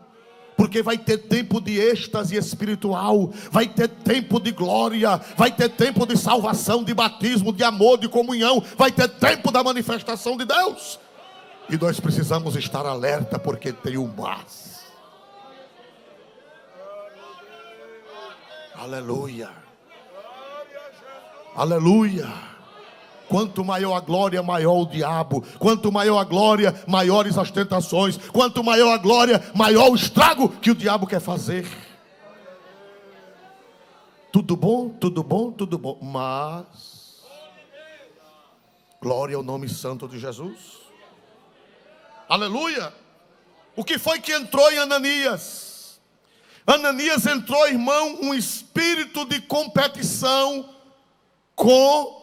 Porque vai ter tempo de êxtase espiritual, vai ter tempo de glória, vai ter tempo de salvação, de batismo, de amor, de comunhão, vai ter tempo da manifestação de Deus. E nós precisamos estar alerta, porque tem o mas. Aleluia. Aleluia. Quanto maior a glória, maior o diabo. Quanto maior a glória, maiores as tentações. Quanto maior a glória, maior o estrago que o diabo quer fazer. Tudo bom, mas glória ao nome santo de Jesus. Aleluia. O que foi que entrou em Ananias? Ananias entrou, irmão, um espírito de competição com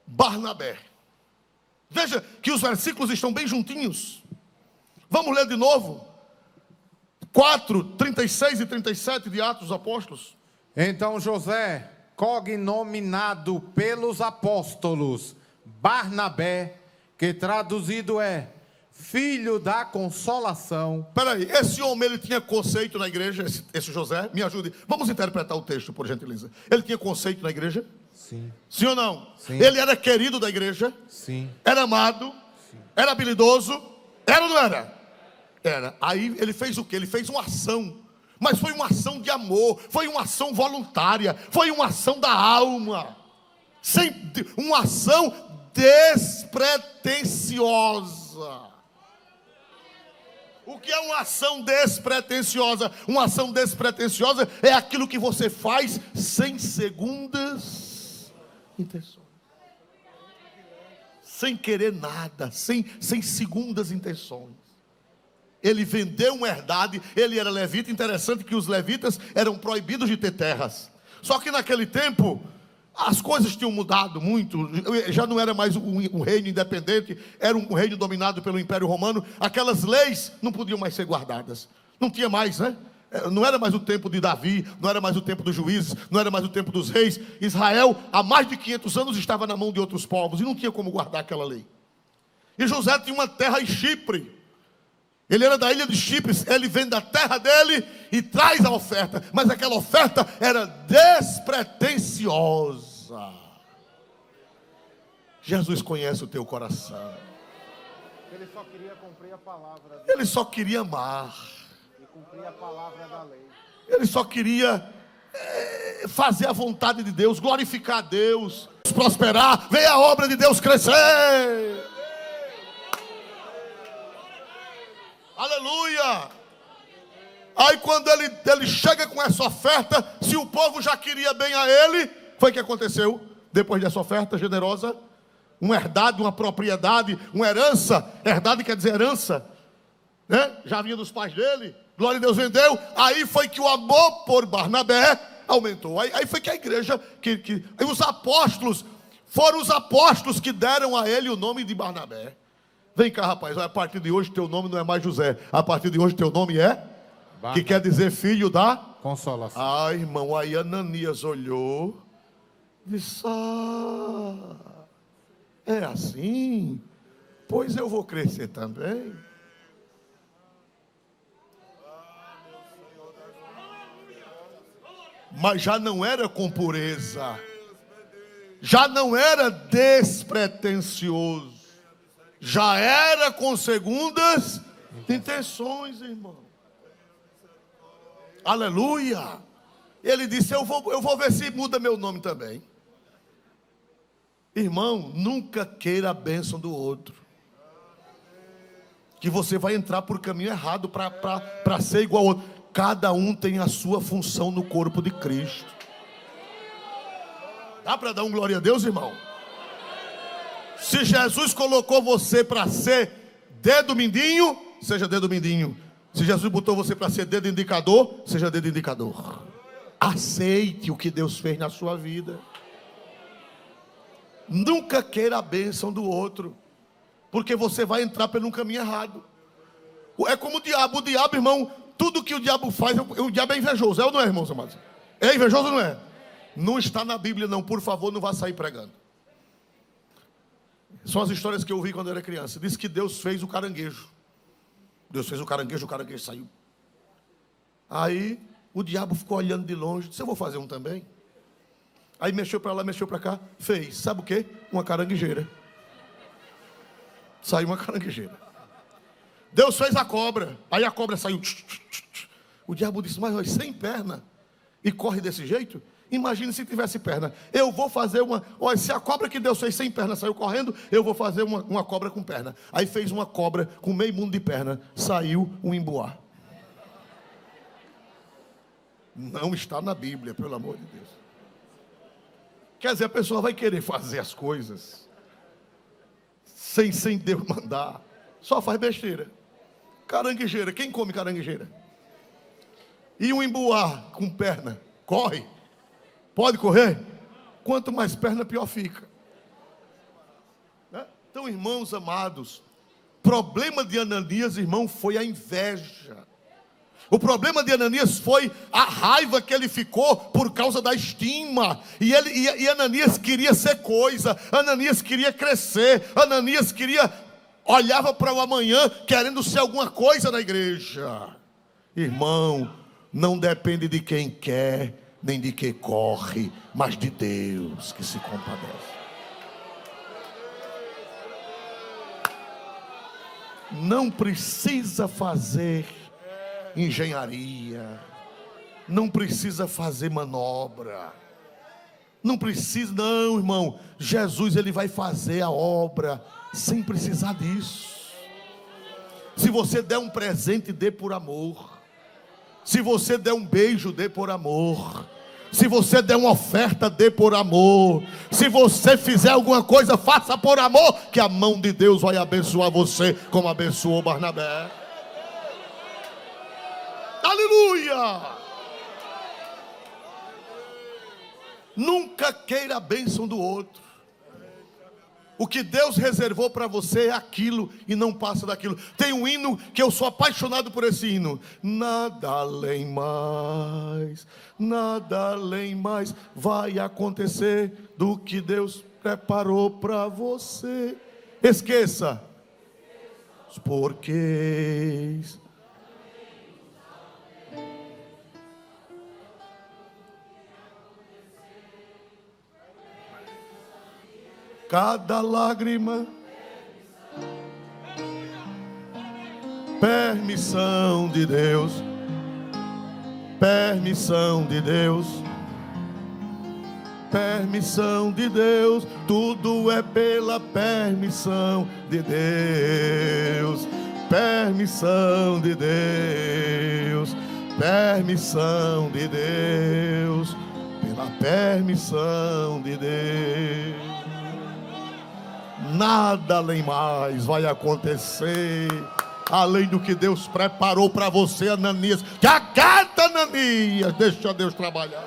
Barnabé. Veja que os versículos estão bem juntinhos. Vamos ler de novo 4, 36 e 37 de Atos dos Apóstolos. Então José, cognominado pelos apóstolos Barnabé, que traduzido é filho da consolação. Peraí, esse homem ele tinha conceito na igreja, esse José? Me ajude. Vamos interpretar o texto, por gentileza. Ele tinha conceito na igreja? Sim. Sim ou não? Sim. Ele era querido da igreja? Sim. Era amado? Sim. Era habilidoso? Era ou não era? Era. Aí ele fez o quê? Ele fez uma ação. Mas foi uma ação de amor, foi uma ação voluntária, foi uma ação da alma. Uma ação despretensiosa. O que é uma ação despretensiosa? Uma ação despretensiosa é aquilo que você faz sem segundas intenções. Sem querer nada, sem segundas intenções. Ele vendeu uma herdade, ele era levita. Interessante que os levitas eram proibidos de ter terras. Só que naquele tempo, as coisas tinham mudado muito. Já não era mais um reino independente, era um reino dominado pelo Império Romano. Aquelas leis não podiam mais ser guardadas. Não tinha mais, né? Não era mais o tempo de Davi, não era mais o tempo dos juízes, não era mais o tempo dos reis. Israel, há mais de 500 anos, estava na mão de outros povos e não tinha como guardar aquela lei. E José tinha uma terra em Chipre. Ele era da ilha de Chipre, ele vem da terra dele e traz a oferta. Mas aquela oferta era despretensiosa. Jesus conhece o teu coração. Ele só queria cumprir a palavra. Ele só queria amar. E cumprir a palavra da lei. Ele só queria fazer a vontade de Deus, glorificar a Deus, prosperar, ver a obra de Deus crescer. Aleluia! Aí quando ele chega com essa oferta, se o povo já queria bem a ele, foi o que aconteceu? Depois dessa oferta generosa, uma herdade, uma propriedade, uma herança. Herdade quer dizer herança, né? Já vinha dos pais dele, glória a Deus, vendeu. Aí foi que o amor por Barnabé aumentou. Aí foi que a igreja, os apóstolos, foram os apóstolos que deram a ele o nome de Barnabé. Vem cá, rapaz, a partir de hoje teu nome não é mais José. A partir de hoje teu nome é? Que quer dizer filho da? Consolação. Ah, irmão, aí Ananias olhou. Disse, é assim? Pois eu vou crescer também. Mas já não era com pureza. Já não era despretensioso. Já era com segundas intenções, irmão. Aleluia. Ele disse, eu vou ver se muda meu nome também. Irmão, nunca queira a bênção do outro. Que você vai entrar por caminho errado para ser igual ao outro. Cada um tem a sua função no corpo de Cristo. Dá para dar um glória a Deus, irmão? Se Jesus colocou você para ser dedo mindinho, seja dedo mindinho. Se Jesus botou você para ser dedo indicador, seja dedo indicador. Aceite o que Deus fez na sua vida. Nunca queira a bênção do outro, porque você vai entrar pelo um caminho errado. É como o diabo, irmão, tudo que o diabo faz, o diabo é invejoso, é ou não é, irmãos amados? É invejoso ou não é? Não está na Bíblia não, por favor, não vá sair pregando. São as histórias que eu vi quando eu era criança. Diz que Deus fez o caranguejo. Deus fez o caranguejo saiu. Aí o diabo ficou olhando de longe. Disse, eu vou fazer um também. Aí mexeu para lá, mexeu para cá. Fez, sabe o quê? Uma caranguejeira. Saiu uma caranguejeira. Deus fez a cobra. Aí a cobra saiu. O diabo disse, mas sem perna. E corre desse jeito? Imagine se tivesse perna. Eu vou fazer uma... Olha, se a cobra que Deus fez sem perna saiu correndo, eu vou fazer uma cobra com perna. Aí fez uma cobra com meio mundo de perna. Saiu um emboá. Não está na Bíblia, pelo amor de Deus. Quer dizer, a pessoa vai querer fazer as coisas sem Deus mandar. Só faz besteira. Caranguejeira. Quem come caranguejeira? E um emboá com perna. Corre. Pode correr? Quanto mais perna, pior fica. Né? Então, irmãos amados, problema de Ananias, irmão, foi a inveja. O problema de Ananias foi a raiva que ele ficou por causa da estima. E Ananias queria ser coisa. Ananias queria crescer. Ananias queria olhava para o amanhã querendo ser alguma coisa na igreja. Irmão, não depende de quem quer, nem de quem corre, mas de Deus que se compadece. Não precisa fazer engenharia, não precisa fazer manobra, não precisa, não, irmão. Jesus, ele vai fazer a obra sem precisar disso. Se você der um presente, dê por amor. Se você der um beijo, dê por amor. Se você der uma oferta, dê por amor. Se você fizer alguma coisa, faça por amor, que a mão de Deus vai abençoar você, como abençoou Barnabé. Aleluia! Nunca queira a bênção do outro. O que Deus reservou para você é aquilo e não passa daquilo. Tem um hino que eu sou apaixonado por esse hino. Nada além mais vai acontecer do que Deus preparou para você. Esqueça os porquês. Cada lágrima, permissão de Deus, permissão de Deus, permissão de Deus, tudo é pela permissão de Deus, permissão de Deus, permissão de Deus, pela permissão de Deus. Nada além mais vai acontecer, além do que Deus preparou para você, Ananias. Que acata, Ananias, deixa Deus trabalhar.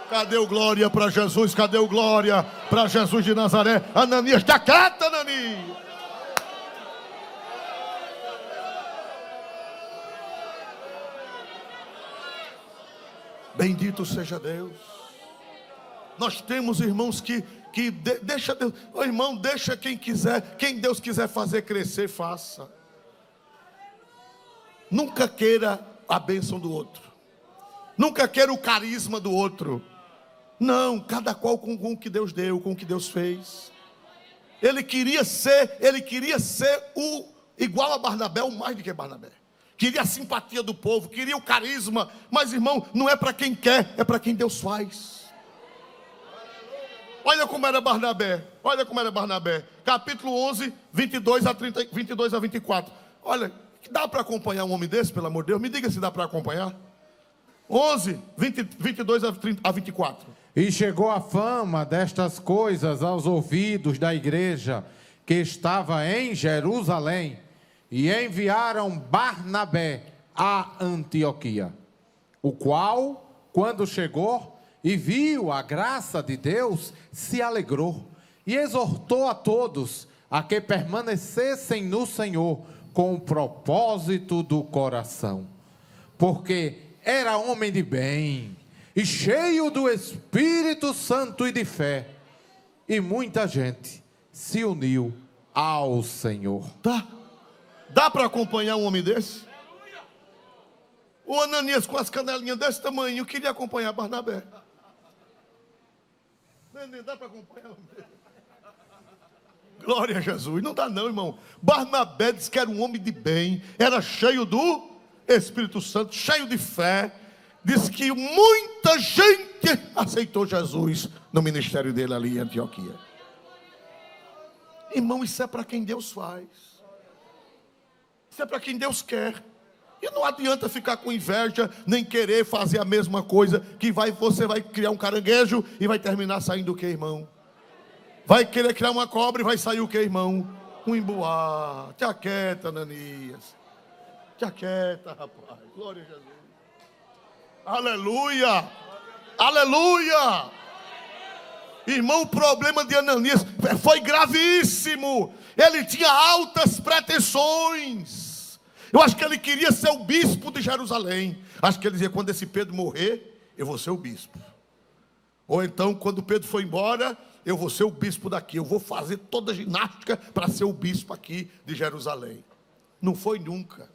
Cadê o glória para Jesus? Cadê o glória para Jesus de Nazaré? Ananias, te acata, Ananias. Bendito seja Deus. Nós temos irmãos que deixa Deus, oh, irmão, deixa quem quiser, quem Deus quiser fazer crescer, faça. Nunca queira a bênção do outro, nunca queira o carisma do outro. Não, cada qual com o que Deus deu, com o que Deus fez. Ele queria ser o igual a Barnabé, ou mais do que Barnabé. Queria a simpatia do povo, queria o carisma. Mas, irmão, não é para quem quer, é para quem Deus faz. Olha como era Barnabé, capítulo 11, 22 a 24. Olha, dá para acompanhar um homem desse, pelo amor de Deus? Me diga se dá para acompanhar. 11, 22 a 24. E chegou a fama destas coisas aos ouvidos da igreja que estava em Jerusalém, e enviaram Barnabé a Antioquia, o qual, quando chegou e viu a graça de Deus, se alegrou e exortou a todos a que permanecessem no Senhor com o propósito do coração, porque era homem de bem e cheio do Espírito Santo e de fé, e muita gente se uniu ao Senhor. Dá para acompanhar um homem desse? O Ananias com as canelinhas desse tamanho queria acompanhar Barnabé. Nem dá para acompanhar. Glória a Jesus. Não dá não, irmão. Barnabé disse que era um homem de bem, era cheio do Espírito Santo, cheio de fé. Diz que muita gente aceitou Jesus no ministério dele ali em Antioquia. Irmão, isso é para quem Deus faz. Isso é para quem Deus quer. E não adianta ficar com inveja, nem querer fazer a mesma coisa, que você vai criar um caranguejo e vai terminar saindo o que, irmão? Vai querer criar uma cobra e vai sair o que, irmão? Um emboá. Te aquieta, Ananias. Te aquieta, rapaz. Glória a Jesus. Aleluia. Aleluia. Irmão, o problema de Ananias foi gravíssimo. Ele tinha altas pretensões. Eu acho que ele queria ser o bispo de Jerusalém. Acho que ele dizia, quando esse Pedro morrer, eu vou ser o bispo. Ou então, quando Pedro foi embora, eu vou ser o bispo daqui, eu vou fazer toda a ginástica para ser o bispo aqui de Jerusalém. Não foi nunca.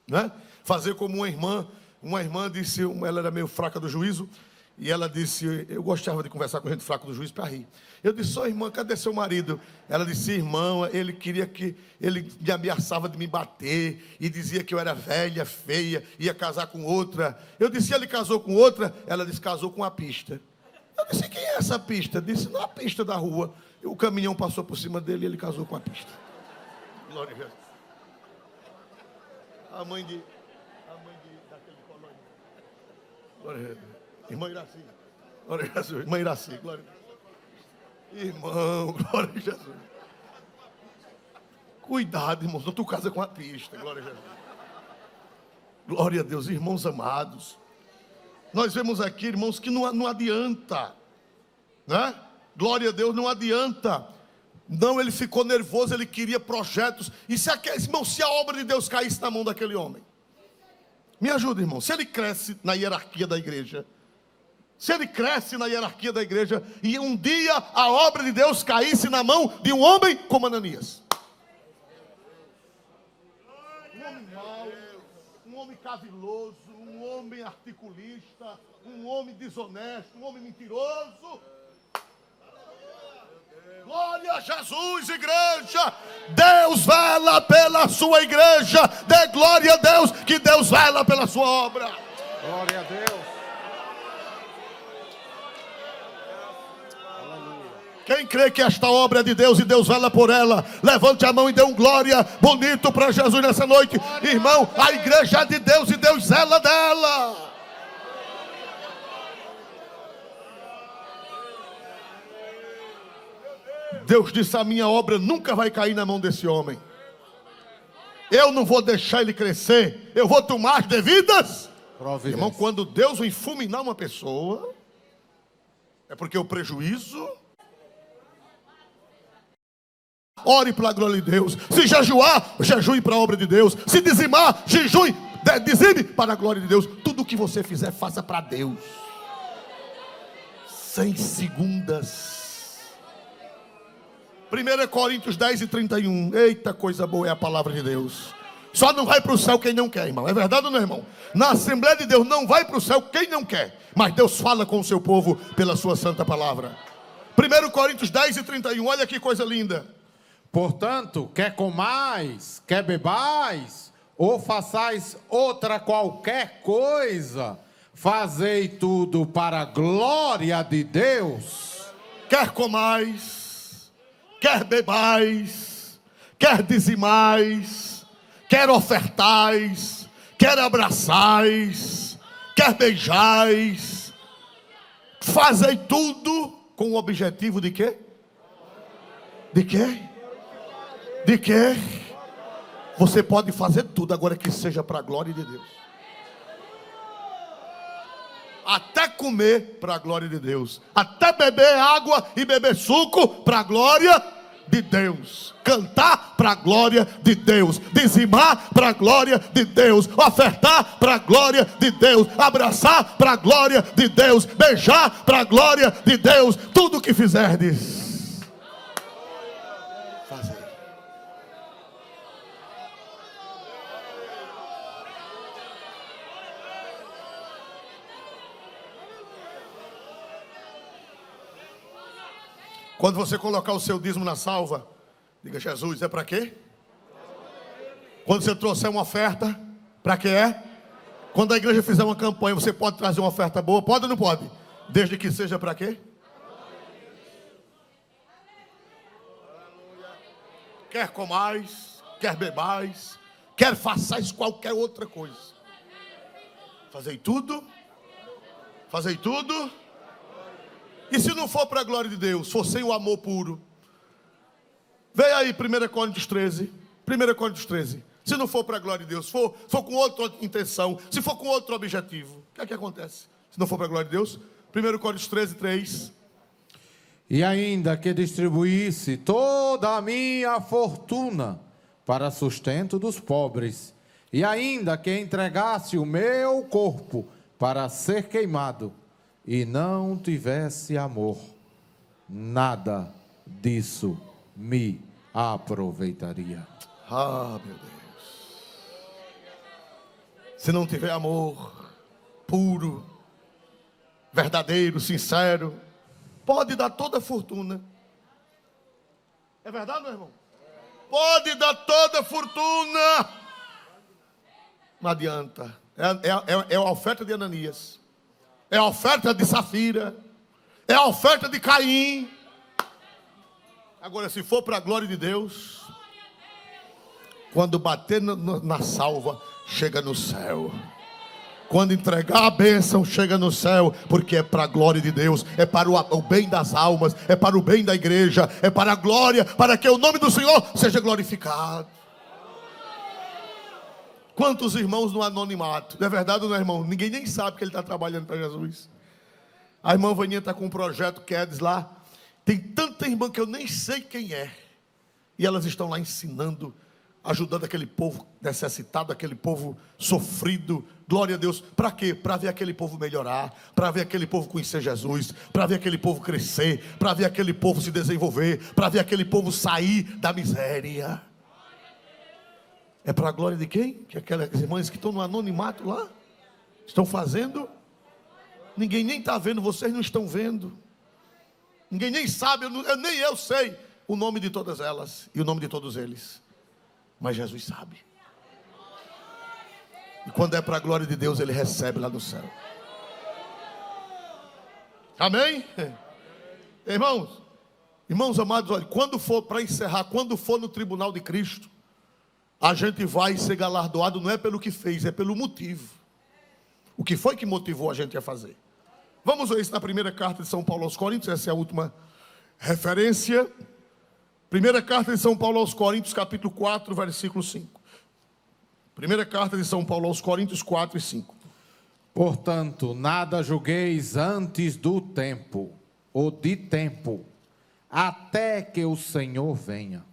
Né? Fazer como uma irmã disse, ela era meio fraca do juízo, e ela disse, eu gostava de conversar com gente fraca do juízo para rir. Eu disse, irmã, cadê seu marido? Ela disse, irmão, ele queria que, ele me ameaçava de me bater, e dizia que eu era velha, feia, ia casar com outra. Eu disse, ele casou com outra? Ela disse, casou com a pista. Eu disse, quem é essa pista? Disse, não, a pista da rua. O caminhão passou por cima dele e ele casou com a pista. Glória a Deus. A mãe daquele colônia. Glória a Deus. Irmã Iraci. Glória a Jesus. Irmã Iraci. Glória a Deus. Irmão, glória a Jesus. Cuidado, irmãos. Não tu casa com a pista. Glória a Jesus. Glória a Deus, irmãos amados. Nós vemos aqui, irmãos, que não adianta, né? Glória a Deus, não adianta. Não, ele ficou nervoso, ele queria projetos. E se a obra de Deus caísse na mão daquele homem? Me ajuda, irmão. Se ele cresce na hierarquia da igreja, e um dia a obra de Deus caísse na mão de um homem como Ananias. Um homem mau, um homem caviloso, um homem articulista, um homem desonesto, um homem mentiroso. Glória a Jesus, igreja. Deus vela pela sua igreja. Dê glória a Deus, que Deus vela pela sua obra. Glória a Deus. Quem crê que esta obra é de Deus e Deus vela por ela, levante a mão e dê um glória bonito para Jesus nessa noite. Irmão, a igreja é de Deus e Deus zela dela. Deus disse, a minha obra nunca vai cair na mão desse homem. Eu não vou deixar ele crescer, eu vou tomar as devidas. Irmão, quando Deus vai fulminar uma pessoa, é porque o prejuízo... Ore pela glória de Deus. Se jejuar, jejue para a obra de Deus. Se dizimar, jejue, dizime para a glória de Deus. Tudo o que você fizer, faça para Deus. Sem segundas. 1 Coríntios 10:31. Eita, coisa boa é a palavra de Deus. Só não vai para o céu quem não quer, irmão. É verdade ou não, irmão? Na Assembleia de Deus não vai para o céu quem não quer. Mas Deus fala com o seu povo pela sua santa palavra. 1 Coríntios 10:31. Olha que coisa linda. Portanto, quer comais, quer bebais, ou façais outra qualquer coisa, fazei tudo para a glória de Deus. Quer comais, quer bebais, quer dizimais, quer ofertais, quer abraçais, quer beijais, fazei tudo com o objetivo de quê? De quê? De quê? Você pode fazer tudo, agora que seja para a glória de Deus. Até comer para a glória de Deus. Até beber água e beber suco para a glória de Deus. Cantar para a glória de Deus. Dizimar para a glória de Deus. Ofertar para a glória de Deus. Abraçar para a glória de Deus. Beijar para a glória de Deus. Tudo o que fizerdes, quando você colocar o seu dízimo na salva, diga, Jesus, é para quê? Quando você trouxer uma oferta, para que é? Quando a igreja fizer uma campanha, você pode trazer uma oferta boa? Pode ou não pode? Desde que seja para quê? Quer comais, quer bebais, quer façais qualquer outra coisa. Fazei tudo. E se não for para a glória de Deus, for sem o amor puro? Vem aí 1 Coríntios 13. 1 Coríntios 13. Se não for para a glória de Deus, for com outra intenção, se for com outro objetivo, o que é que acontece? Se não for para a glória de Deus, 1 Coríntios 13, 3. E ainda que distribuísse toda a minha fortuna para sustento dos pobres, e ainda que entregasse o meu corpo para ser queimado, e não tivesse amor, nada disso me aproveitaria. Ah, meu Deus. Se não tiver amor puro, verdadeiro, sincero, pode dar toda a fortuna. É verdade, meu irmão? Pode dar toda a fortuna. Não adianta. É a oferta de Ananias. É a oferta de Safira. É a oferta de Caim. Agora, se for para a glória de Deus, quando bater na salva, chega no céu. Quando entregar a bênção, chega no céu, porque é para a glória de Deus, é para o bem das almas, é para o bem da igreja, é para a glória, para que o nome do Senhor seja glorificado. Quantos irmãos no anonimato? Não é verdade ou não é, irmão? Ninguém nem sabe que ele está trabalhando para Jesus. A irmã Vaninha está com um projeto Quedes lá. Tem tanta irmã que eu nem sei quem é. E elas estão lá ensinando, ajudando aquele povo necessitado, aquele povo sofrido. Glória a Deus. Para quê? Para ver aquele povo melhorar, para ver aquele povo conhecer Jesus, para ver aquele povo crescer, para ver aquele povo se desenvolver, para ver aquele povo sair da miséria. É para a glória de quem? Que aquelas irmãs que estão no anonimato lá estão fazendo. Ninguém nem está vendo, vocês não estão vendo. Ninguém nem sabe, nem eu sei o nome de todas elas e o nome de todos eles. Mas Jesus sabe. E quando é para a glória de Deus, Ele recebe lá no céu. Amém? Irmãos amados, olha, quando for para encerrar, quando for no tribunal de Cristo, a gente vai ser galardoado não é pelo que fez, é pelo motivo. O que foi que motivou a gente a fazer? Vamos ver isso na primeira carta de São Paulo aos Coríntios, essa é a última referência. Primeira carta de São Paulo aos Coríntios, capítulo 4, versículo 5. Primeira carta de São Paulo aos Coríntios, 4 e 5. Portanto, nada julgueis antes do tempo, ou de tempo, até que o Senhor venha,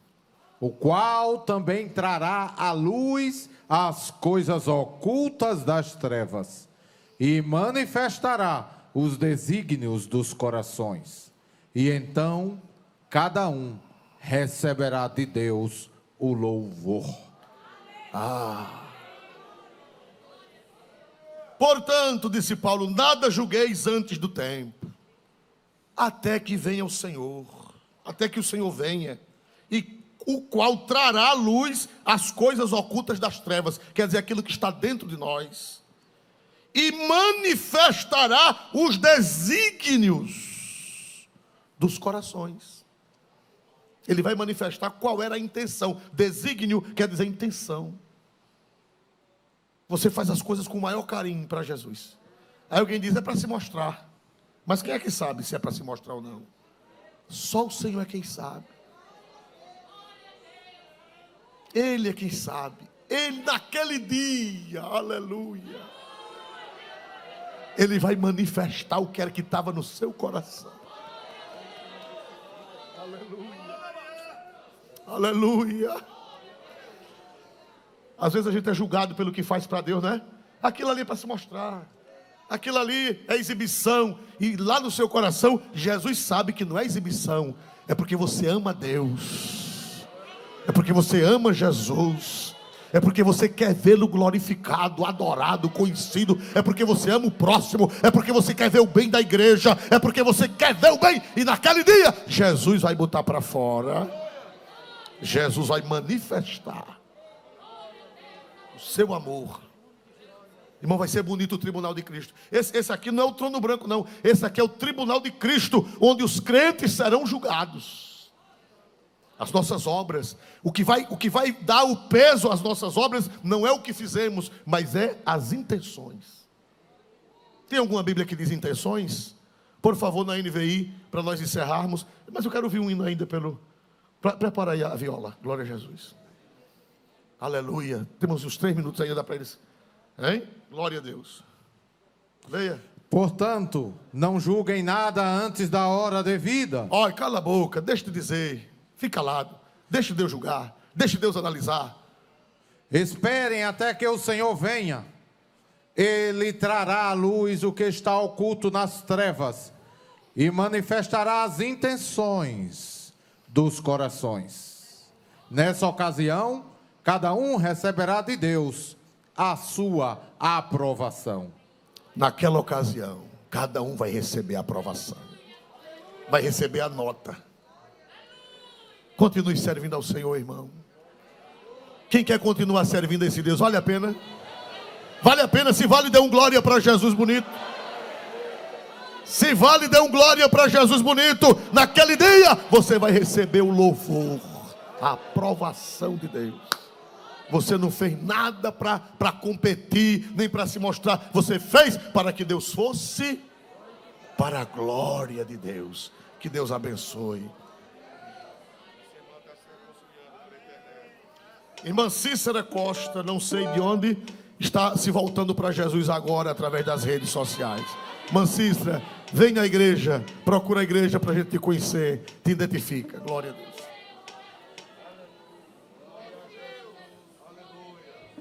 o qual também trará à luz as coisas ocultas das trevas, e manifestará os desígnios dos corações. E então, cada um receberá de Deus o louvor. Portanto, disse Paulo, nada julgueis antes do tempo, até que venha o Senhor, até que o Senhor venha, e o qual trará à luz as coisas ocultas das trevas, quer dizer, aquilo que está dentro de nós, e manifestará os desígnios dos corações. Ele vai manifestar qual era a intenção. Desígnio quer dizer intenção. Você faz as coisas com o maior carinho para Jesus. Aí alguém diz, é para se mostrar. Mas quem é que sabe se é para se mostrar ou não? Só o Senhor é quem sabe. Ele é quem sabe. Ele naquele dia, aleluia, Ele vai manifestar o que era que estava no seu coração. Aleluia. Aleluia. Às vezes a gente é julgado pelo que faz para Deus, né? Aquilo ali é para se mostrar. Aquilo ali é exibição. E lá no seu coração, Jesus sabe que não é exibição. É porque você ama Deus. É porque você ama Jesus. É porque você quer vê-lo glorificado, adorado, conhecido. É porque você ama o próximo. É porque você quer ver o bem da igreja. É porque você quer ver o bem. E naquele dia, Jesus vai botar para fora. Jesus vai manifestar o seu amor. Irmão, vai ser bonito o tribunal de Cristo. Esse aqui não é o trono branco, não. Esse aqui é o tribunal de Cristo, onde os crentes serão julgados. As nossas obras, o que vai dar o peso às nossas obras não é o que fizemos, mas é as intenções. Tem alguma Bíblia que diz intenções? Por favor, na NVI, para nós encerrarmos. Mas eu quero ouvir um hino ainda prepara aí a viola, glória a Jesus. Aleluia, temos uns 3 minutos ainda para eles. Hein? Glória a Deus. Leia. Portanto, não julguem nada antes da hora devida. Olha, cala a boca, deixa de dizer. Fica calado, deixe Deus julgar, deixe Deus analisar. Esperem até que o Senhor venha. Ele trará à luz o que está oculto nas trevas e manifestará as intenções dos corações. Nessa ocasião, cada um receberá de Deus a sua aprovação. Naquela ocasião, cada um vai receber a aprovação, vai receber a nota. Continue servindo ao Senhor, irmão. Quem quer continuar servindo a esse Deus? Vale a pena? Vale a pena. Se vale, dê um glória para Jesus bonito. Se vale, dê um glória para Jesus bonito. Naquele dia, você vai receber o louvor, a aprovação de Deus. Você não fez nada para competir, nem para se mostrar. Você fez para que Deus fosse para a glória de Deus. Que Deus abençoe. Irmã Cícera Costa, não sei de onde, está se voltando para Jesus agora através das redes sociais. Irmã Cícera, vem à igreja, procura a igreja para a gente te conhecer, te identifica. Glória a Deus.